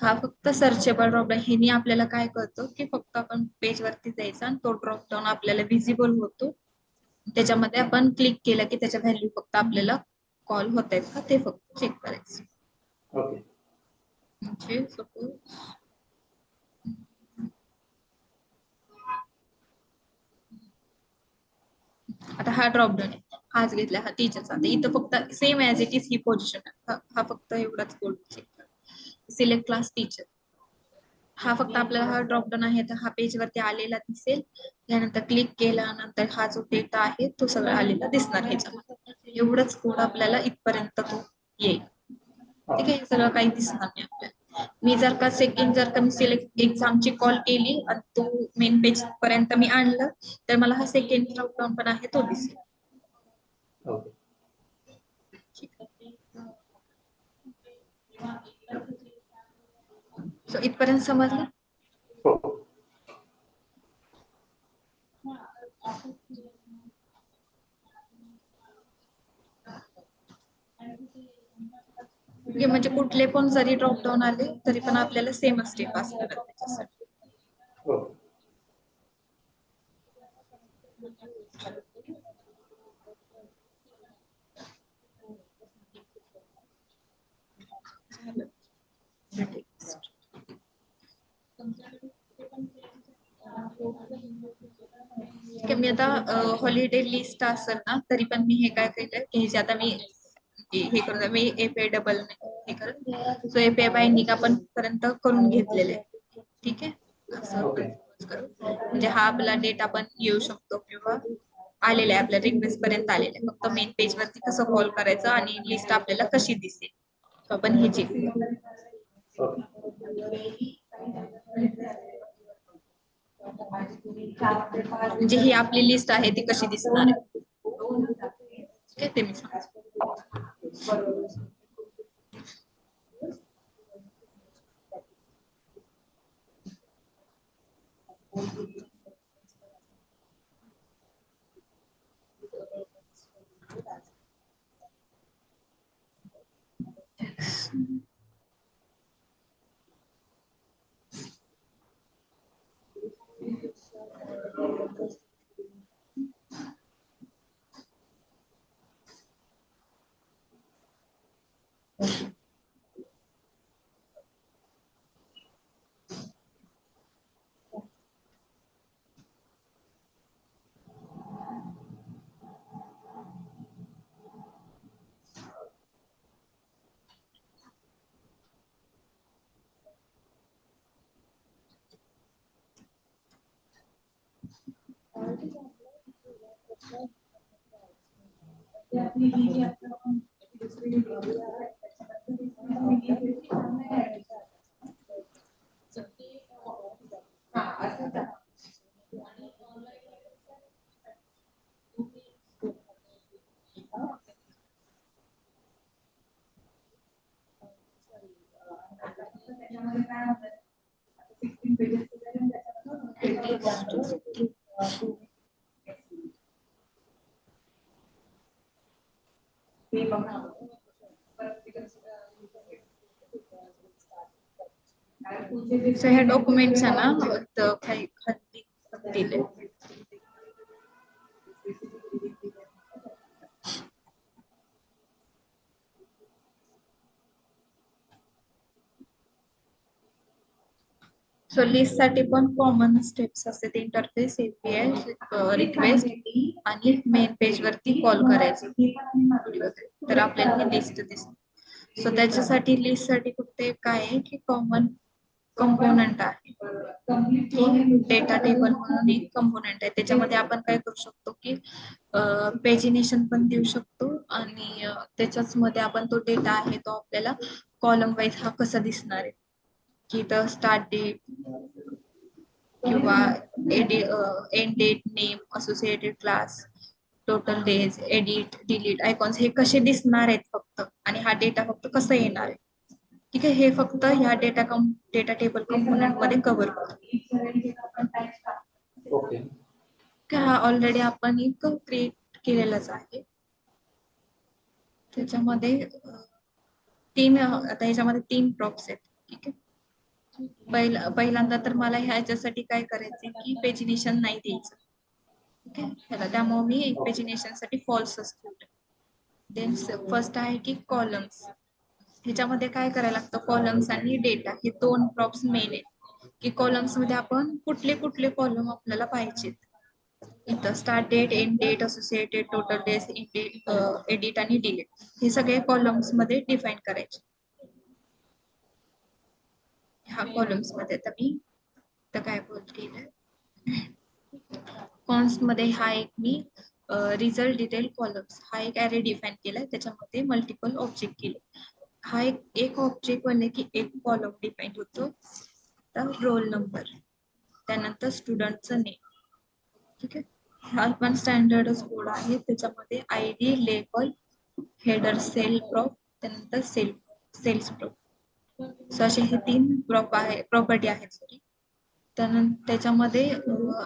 हा फक्त सर्चेबल ड्रॉपडाऊन हे आपल्याला काय करतो की फक्त आपण पेज वरती जायचं आणि तो ड्रॉपडाऊन आपल्याला विजिबल होतो. त्याच्यामध्ये आपण क्लिक केलं की त्याच्या व्हॅल्यू फक्त आपल्याला कॉल होत आहेत का ते फक्त चेक करायचं. म्हणजे सपोज आता हा ड्रॉपडाऊन आहे, हाच घेतला हा टीचरचा. इथं फक्त same as it is he position आहे. हा फक्त एवढाच कोड चेक करा. सिलेक्ट क्लास टीचर हा फक्त आपल्याला हा ड्रॉपडाऊन आहे तर हा पेज वरती आलेला दिसेल. त्यानंतर क्लिक केल्यानंतर हा जो डेटा आहे तो सगळा आलेला दिसणार ह्याच्यामध्ये. एवढंच कोड आपल्याला इथपर्यंत तो येईल. ठीक आहे, सगळं काही दिसणार नाही आपल्याला. मी जर का मी सिलेक्ट एक्झामची कॉल केली आणि तो मेन पेज पर्यंत मी आणलं तर मला हा सेकंड ड्रॉपडाऊन पण आहे तो दिसेल. सो इथपर्यंत समजलं. म्हणजे कुठले पण जरी ड्रॉपडाऊन आले तरी पण आपल्याला सेम स्टेप असणार त्याच्यासाठी. आता हॉलिडे लिस्ट असेल ना तरी पण मी हे काय केलं की जे आता मी हे करून मी एपीआय डबल हे करत सो एपीआय बाइंडिंग आपण पर्यंत करून घेतलेले आहे. ठीक आहे असं करू म्हणजे हा आपला डेटा पण येऊ शकतो किंवा आलेला आहे आपल्या रिक्वेस्ट पर्यंत आलेला आहे. फक्त मेन पेज वरती कसं कॉल करायचं आणि लिस्ट आपल्याला कशी दिसेल आपण हे चेक करू. म्हणजे ही आपली लिस्ट आहे ती कशी दिसणार आहे ते मी सांगतो. सो ह्या डॉक्युमेंट्स आहे ना काही खाली दिले सो लिस्ट साठी पण कॉमन स्टेप्स असतात इंटरफेस एपीआय रिक्वेस्ट आणि मेन पेज वरती कॉल करायचं तर आपल्याला ही लिस्ट दिसते. सो त्याच्यासाठी लिस्ट साठी फक्त काय आहे की कॉमन कंपोनंट आहे डेटा टेबल म्हणून एक कंपोनंट आहे त्याच्यामध्ये आपण काय करू शकतो की पेजिनेशन पण देऊ शकतो आणि त्याच्याच मध्ये आपण तो डेटा आहे तो आपल्याला कॉलम वाईज हा कसा दिसणार आहे की द स्टार्ट डेट किंवा end date name associated class total days edit delete icons हे कसे दिसणार आहेत फक्त आणि हा डेटा फक्त कसं येणार आहे. ठीक आहे हे फक्त ह्या डेटा टेबल कंपोनंट मध्ये कव्हर ओके हा ऑलरेडी आपण एक क्रिएट केलेलाच आहे त्याच्यामध्ये आता ह्याच्यामध्ये 3 प्रॉप्स आहेत. ठीक आहे पहिल्यांदा तर मला ह्याच्यासाठी काय करायचं की पेजिनेशन नाही द्यायचं. ठीक आहे त्यामुळे मी एक पेजिनेशन साठी फॉल्स असतो. देन फर्स्ट आहे की कॉलम्स ह्याच्यामध्ये काय करायला लागतं कॉलम्स आणि डेटा हे 2 प्रॉप्स मेन आहेत की कॉलम्स मध्ये आपण कुठले कुठले कॉलम आपल्याला पाहिजेत. इथं start date end date associated total days edit आणि डिलीट हे सगळे कॉलम्स मध्ये डिफाईन करायचे. ह्या कॉलम्स मध्ये आता मी तर काय केलंय कॉन्स्ट मध्ये हा एक मी रिझल्ट डिटेल कॉलम्स हा एक ॲरे डिफाईन केलाय त्याच्यामध्ये मल्टिपल ऑब्जेक्ट केले. हा एक ऑब्जेक्ट बनले की एक कॉलम डिफाईन होतो तर रोल नंबर त्यानंतर स्टुडंटचं नेम. ठीक आहे हा पण स्टँडर्डच कोड आहे त्याच्यामध्ये ID label header cell prop त्यानंतर सेल्स प्रॉप सो असे हे 3 प्रॉपर्टी आहेत सॉरी. त्यानंतर त्याच्यामध्ये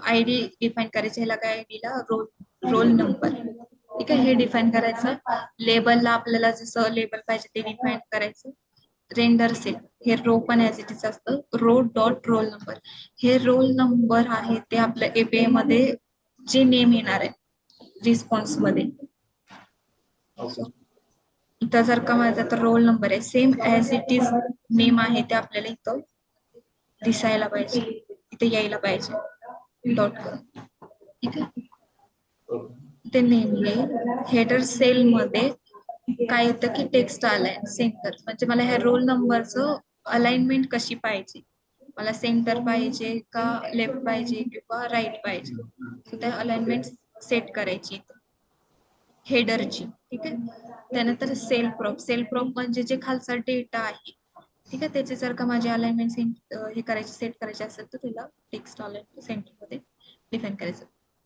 आयडी डिफाईन करायचे ह्याला काय आयडीला रोल नंबर. ठीक आहे हे डिफाईन करायचं लेबलला आपल्याला जसं लेबल पाहिजे ते डिफाईन करायचं. रेंडर सेल हे रो पण ऍज इट इज असतं रो डॉट रोल नंबर हे रोल नंबर आहे ते आपल्या एपीआय मध्ये जे नेम येणार आहे रिस्पॉन्स मध्ये. इथं जर का माझा तर रोल नंबर आहे same as it is name आहे ते आपल्याला इथं दिसायला पाहिजे इथे यायला पाहिजे डॉट कॉम. ठीक आहे ओके. ते नेमले हेडर सेल मध्ये काय येतं की टेक्स्ट अलाइन सेंटर, म्हणजे मला ह्या रोल नंबरचं अलाइनमेंट कशी पाहिजे, मला सेंटर पाहिजे का लेफ्ट पाहिजे किंवा राईट पाहिजे, तर त्या अलाइनमेंट सेट करायची हेडरची. ठीक आहे. त्यानंतर सेल प्रॉप म्हणजे जे खालचा डेटा आहे, ठीक आहे, त्याचे जर का माझे अलाइनमेंट हे करायचे सेट करायचे असेल तर तुला टेक्स्ट अलाइनमेंट सेंटर मध्ये डिफाईन करायचं.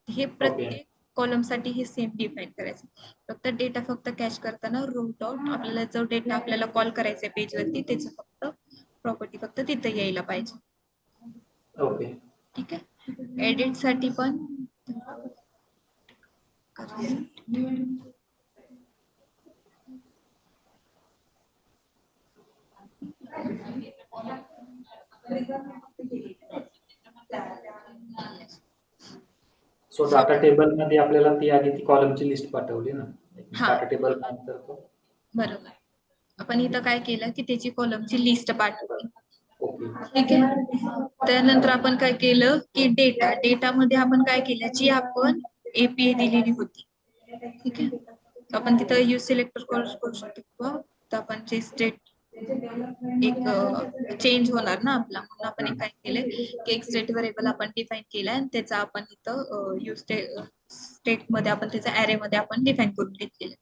हे प्रत्येक कॉलम साठी हे सेम डिफाईन करायचं. फक्त डेटा फक्त कॅच करताना रो डॉट आपल्याला जो डेटा आपल्याला कॉल करायचा आहे पेज वरती त्याचं फक्त प्रॉपर्टी फक्त तिथे यायला पाहिजे. ओके. ठीक आहे. एडिट साठी पण सो डाटा टेबल मध्ये आपल्याला ती आधी ती कॉलमची लिस्ट पाठवली ना, डाटा टेबल बरोबर. आपण इथं काय केलं की त्याची कॉलमची लिस्ट पाठवली. ओके. ठीक आहे. त्यानंतर आपण काय केलं की डेटा मध्ये आपण काय केलं, जी आपण एपीआय दिलेली होती, ठीक आहे, आपण तिथं यूज सिलेक्टर करू शकतो किंवा आपण जे स्टेट एक चेंज होणार ना आपला, म्हणून आपण एक काय केलंय की एक स्टेट व्हेरिएबल आपण डिफाईन केलाय आणि त्याचा आपण इथं यूज स्टेट मध्ये आपण त्याचा ऍरे मध्ये आपण डिफाईन करून घेतलेलं.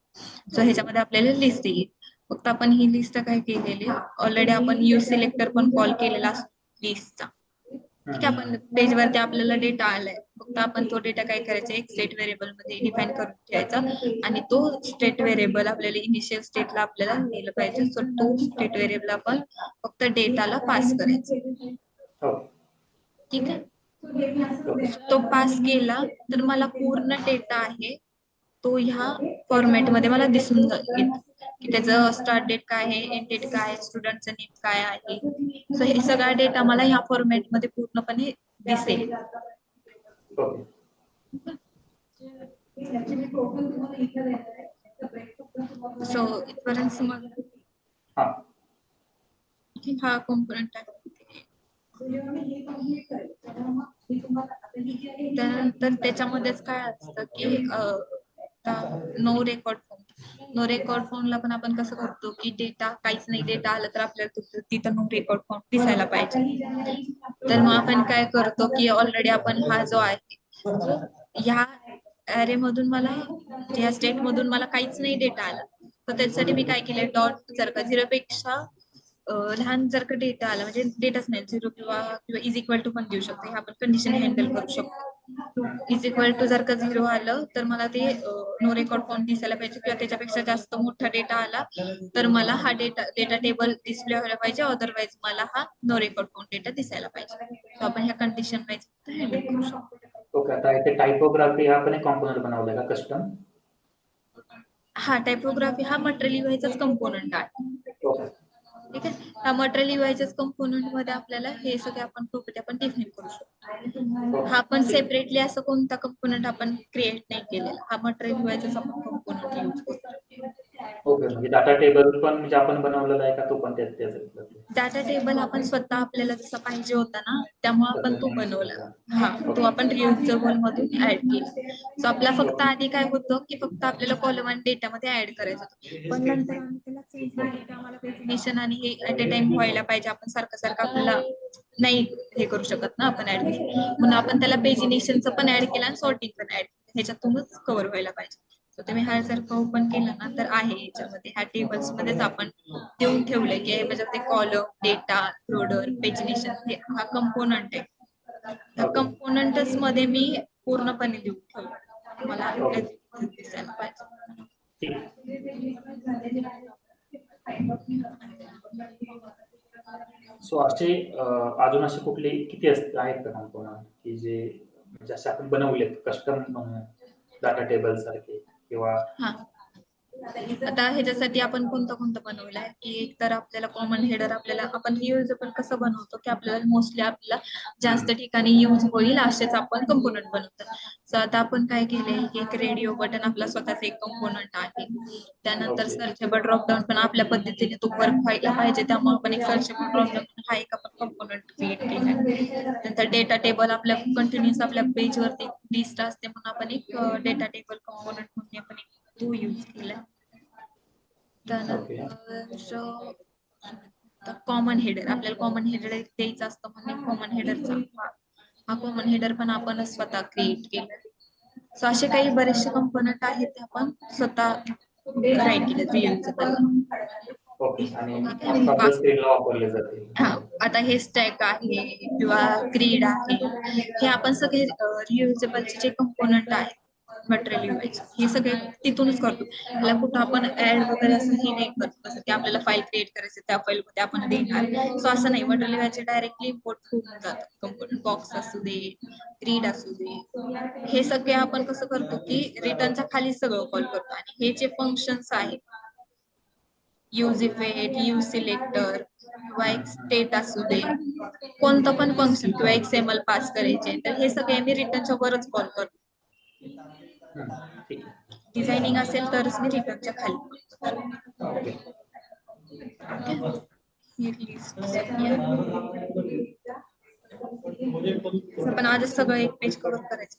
सो ह्याच्यामध्ये आपल्याला लिस्ट येईल. फक्त आपण ही लिस्ट काय केलेली ऑलरेडी आपण यूज सिलेक्टर पण कॉल केलेला लिस्टचा. ठीक आहे. आपण पेज वरती आपल्याला डेटा आलाय, फक्त आपण तो डेटा काय करायचा एक स्टेट व्हेरिएबल मध्ये डिफाईन करून ठेवायचा आणि तो स्टेट व्हेरिएबल आपल्याला इनिशियल स्टेटला आपल्याला दिलं पाहिजे. सो तो स्टेट व्हेरिएबल आपण फक्त डेटाला पास करायचा. ठीक आहे. तो पास केला तर मला पूर्ण डेटा आहे तो ह्या फॉर्मॅट मध्ये मला दिसून येईल की त्याचं स्टार्ट डेट काय आहे, एंड डेट काय आहे, स्टुडंटचं नेम काय आहे. सो हे सगळा डेटा मला ह्या फॉर्मॅट मध्ये पूर्णपणे दिसेल. सो इथपर्यंत समजलं. हा कॉम्पोनंट आहे. त्यानंतर त्याच्यामध्येच काय असतं की नो रेकॉर्ड फॉर्मला पण आपण कसं करतो की डेटा काहीच नाही डेटा आलं तर आपल्याला तिथं नो रेकॉर्ड फॉर्म दिसायला पाहिजे. तर मग आपण काय करतो की ऑलरेडी आपण हा जो आहे ह्या ऍरे मधून मला या स्टेट मधून मला काहीच नाही डेटा आला, तर त्याच्यासाठी मी काय केलंय डॉट जर का 0 पेक्षा लहान जर का डेटा आला म्हणजे डेटाच नाही 0 किंवा इज इक्वल टू पण देऊ शकतो, हे आपण कंडिशन हँडल करू शकतो. इज इक्वल टू जर का 0 आलं तर मला ते नो रेकॉर्ड फॉर्म दिसायला पाहिजे किंवा त्याच्यापेक्षा जास्त मोठा डेटा आला तर मला हा डेटा टेबल डिस्प्ले व्हायला पाहिजे, अदरवाईज मला हा नो रेकॉर्ड फॉर्म डेटा दिसायला पाहिजे. आपण ह्या कंडिशन वाईज हँडल करू शकतो. ओके. आता इथे टायपोग्राफी हा पण एक कॉम्पोनंट बनवलाय का कस्टम? हा टायपोग्राफी हा मटेरियल लिहायचाच कंपोनंट आहे. ठीक आहे. हा मटेरियल लिहायच्याच कंपोनंट मध्ये आपल्याला हे सगळे आपण प्रॉपर्टी आपण डिफाईन करू शकतो. हा पण सेपरेटली असं कोणता कंपोनंट आपण क्रिएट नाही केलेला, हा मटेरियल लिहायचाच आपण कंपोनंट यूज करतो. ओके. म्हणजे डाटा टेबल पण म्हणजे आपण बनवलेला आहे का तो पण त्याच्यात? डाटा टेबल आपण स्वतः आपल्याला जसा पाहिजे होता ना त्यामुळे आपण तो बनवला. हा तो आपण रियुजेबल मधून ऍड केला. सो आपला फक्त आधी काय होतं की फक्त आपल्याला कॉलम आणि डेटा मध्ये ऍड करायचं होतं, पण नंतर आम्ही त्याला चेंज केलं की आम्हाला पेजिनेशन आणि हे ऍट अ टाइम व्हायला पाहिजे. आपण सारखं आपल्याला नाही हे करू शकत ना आपण ऍड करू, म्हणून आपण त्याला पेजिनेशनचं पण ऍड केलं आणि सॉर्टिंग पण ऍड केलं, ह्याच्यातूनच कव्हर व्हायला पाहिजे. तर तुम्ही हा जर का ओपन केला ना तर आहे याच्यामध्ये ह्या टेबल्स मध्येच आपण देऊन ठेवलंय की म्हणजे ते कॉलम डेटा लोडर पेजिनेशन हे हा कंपोनंट आहे. ह्या कंपोनंटच मध्ये मी पूर्णपणे देऊन ठेवलं मला दिसायला पाहिजे. सो असे अजून असे कुठले किती आहेत का कंपोनंट की जे म्हणजे असे आपण बनवलेत कस्टम डाटा टेबल सारखे किंवा आता ह्याच्यासाठी आपण कोणतं बनवलंय की एक तर आपल्याला कॉमन हेडर आपण रियुजेबल कसं बनवतो की आपल्याला मोस्टली आपल्याला जास्त ठिकाणी यूज होईल असेच आपण कंपोनंट बनवतो. सो आता आपण काय केलंय की एक रेडिओ बटन आपला स्वतःच एक कंपोनंट आहे. त्यानंतर सर्चेबल ड्रॉपडाऊन पण आपल्या पद्धतीने तो वर्क व्हायला पाहिजे, त्यामुळे आपण एक सर्चेबल ड्रॉपडाऊन हा एक आपण कंपोनंट क्रिएट केलाय. नंतर डेटा टेबल आपल्या कंटिन्युअस आपल्या पेज वरती लिस्ट असते म्हणून आपण एक डेटा टेबल कंपोनंट म्हणून आपण एक तो यूज केलाय. त्यानंतर कॉमन हेडर आपल्याला कॉमन हेडर द्यायचं असतं म्हणून कॉमन हेडरचा हा कॉमन हेडर पण आपण स्वतः क्रिएट केला. सो असे काही बरेचसे कंपोनंट आहेत ते आपण स्वतः राईट केले रियुजेबल. हा आता हे स्टॅक आहे किंवा ग्रीड आहे, हे आपण सगळे रियुजेबलचे जे कंपोनंट आहेत मटेरियल युएच हे सगळे तिथूनच करतो. त्याला कुठं आपण ऍड वगैरे असं हे नाही करतो, जसं की आपल्याला फाईल क्रिएट करायचं त्या फाईल मध्ये आपण देणार. सो असं नाही, मटेरियल युएच डायरेक्टली इम्पोर्ट होऊन जातात. कंपोनंट बॉक्स असू दे, ग्रीड असू दे, हे सगळे आपण कसं करतो की रिटर्नच्या खाली सगळं कॉल करतो. आणि हे जे फंक्शन्स आहेत यूज इफेक्ट, यूज सिलेक्टर किंवा एक स्टेट असू दे, कोणतं पण फंक्शन किंवा XML पास करायचे तर हे सगळे आम्ही रिटर्नच्या वरच कॉल करतो. डिझायनिंग असेल तरच मी रिटर्नच्या खाली. आपण आजच सगळं एक पेज कव्हर करायचं.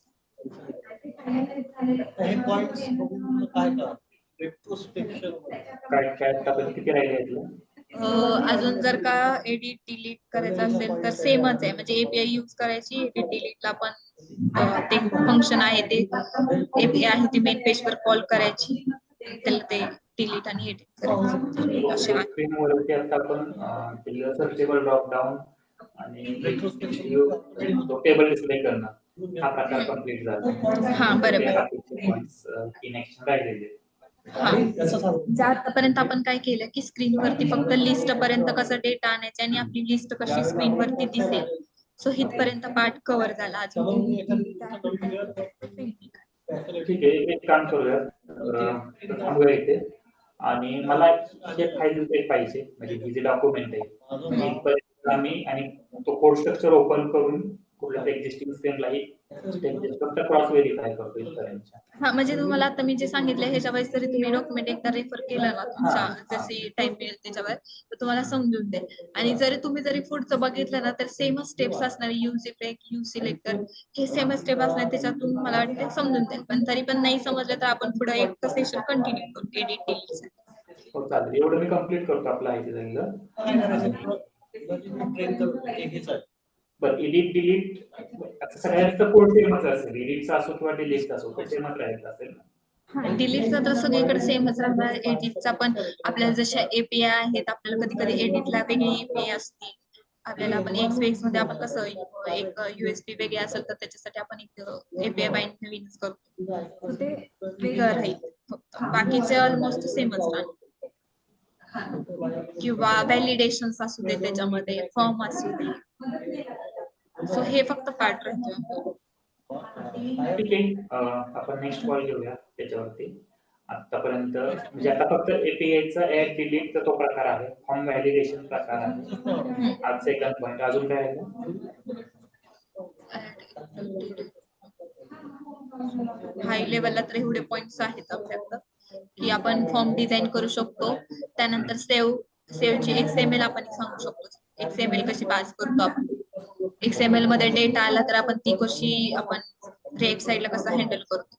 अजून जर का एडिट डिलीट करायचं असेल तर सेमच आहे, म्हणजे एपीआय यूज करायची. एडिट डिलीटला पण ते फंक्शन आहे, ते एपीआय आहे ती मेन पेज वर कॉल करायची, त्याला ते डिलीट आणि एडिट करायचं. सर्चेबल ड्रॉप डाऊन आणि टेबल डिस्प्ले करणं हा प्रकार कंप्लीट झाला. हा बरोबर. राहिलेले आतापर्यंत आपण काय केलं की स्क्रीन वरती फक्त लिस्ट पर्यंत कसं डेटा आणायचं आणि आपली लिस्ट कशी स्क्रीन वरती दिसेल, सो हितपर्यंत पार्ट कव्हर झाला. अजून ठीक आहे, एक काम करूया, थांबूया इथे. आणि मला हे फाईल पाहिजे, म्हणजे ही जी डॉक्युमेंट आहे आम्ही आणि तो कोड स्ट्रक्चर ओपन करून कुठल्या एक्झिस्टिंग स्क्रीनलाही फक्त क्रॉस व्हेरिफाय करतो इथपर्यंत. हा म्हणजे तुम्हाला आता मी जे सांगितलं ह्याच्यावेळेस जरी तुम्ही डॉक्युमेंट एकदा रेफर केलं ना तुमच्या जशी टाइम मिळेल त्याच्यावर, तर तुम्हाला समजून जाईल. आणि जरी पुढचं बघितलं ना तर सेमच स्टेप्स असणार, यूज इफेक्ट, यूज सिलेक्टर, हे सेमच स्टेप असणार, त्याच्यातून मला वाटतं समजून जाईल. पण तरी पण नाही समजलं तर आपण पुढे एक सेशन कंटिन्यू करू एडिट डिलीट. हो चालेल, एवढं मी कंप्लीट करतो आपलं आहे झालं. बरं, एडिट डिलीट सगळ्यांचं कोड सेमच असेल, एडिटचा असो किंवा डिलीटचा असो तो सेमच राहायचा असेल. डिलीटचा तर सगळीकडे सेमच राहणार. एडिटचा पण आपल्याला जशा एपीआय आहेत, आपल्याला कधी कधी एडिटला वेगळी एपीआय असते. आपल्याला आपण एक्स मध्ये आपण कसं एक यूएसपी वेगळे असेल तर त्याच्यासाठी आपण एक एपीआय बाइंड नवीनच करतो, ते वेगळं राहील. बाकीचे ऑलमोस्ट सेमच राहणार. किंवा व्हॅलिडेशन असू दे, त्याच्यामध्ये फॉर्म असू दे, सो हे फक्त पार्ट राहतो. ठीक आहे, आपण नेक्स्ट कॉल घेऊया त्याच्यावरती. आतापर्यंत म्हणजे आता फक्त एपीआयचा ऍड डिलीटचा तो प्रकार आहे, फॉर्म व्हॅलिडेशन प्रकार आहे. आज सेकंड पॉइंट अजून काय आहे? हाय लेवलला तर एवढे पॉइंट्स आहेत आपल्याकडं की आपण फॉर्म डिझाईन करू शकतो. त्यानंतर सेव्हची XML आपण सांगू शकतो. XML कशी पास करतो आपण, XML मध्ये डेटा आला तर आपण ती कशी आपण वेबसाईटला कसं हँडल करतो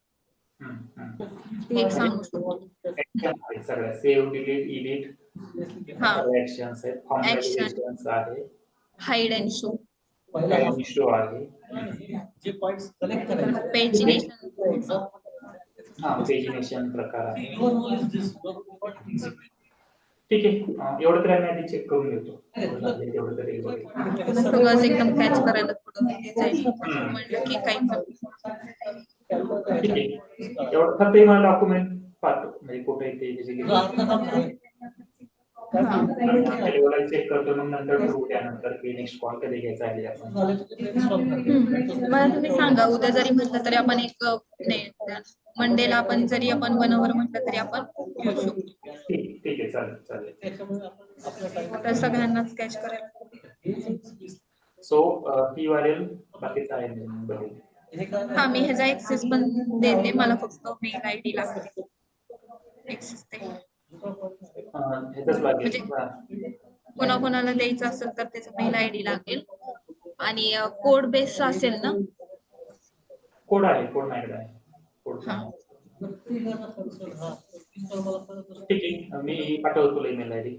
ते एक सांगू शकतो. सगळं सेव्ह, डिलीट, एडिट, ऍक्शन्स आहेत, फॉर्म व्हॅलिडेशन्स आहे, हाईड अँड शो आहे, पेजिनेशन, पेजिनेशन प्रकार आहे. ठीक आहे, एवढं तर आम्ही आधी चेक करून घेतो. सगळंच एकदम कॅच करायला पुढं म्हणलं की काही ठीक आहे, एवढं फक्त मला डॉक्युमेंट पाठव, म्हणजे कुठे ते व्हिडिओला चेक करतो मग नंतर ठरवू त्यानंतर की नेक्स्ट कॉल कधी घ्यायचा आहे आपण. मला तुम्ही सांगा, उद्या जरी म्हटलं तरी आपण एक नाही मंडेला आपण जरी आपण 1 hour म्हटलं तरी आपण घेऊ शकतो. ठीक आहे, चालेल चालेल. तर सगळ्यांनाच कॅच करायला. सो फी वाढेल, बाकीचं आहे बघेल. हा, मी ह्याचा एक्सेस पण देते, मला फक्त मेल आयडी लागते एक्सेस ते. ह्याचंच लागेल. म्हणजे कोणाकोणाला द्यायचं असेल तर त्याचा मेल आयडी लागेल आणि कोड बेस असेल ना. कोड आहे, कोड माझ्याकडे आहे. कोड ठीक आहे, मी पाठवतो तुला ईमेल आयडी.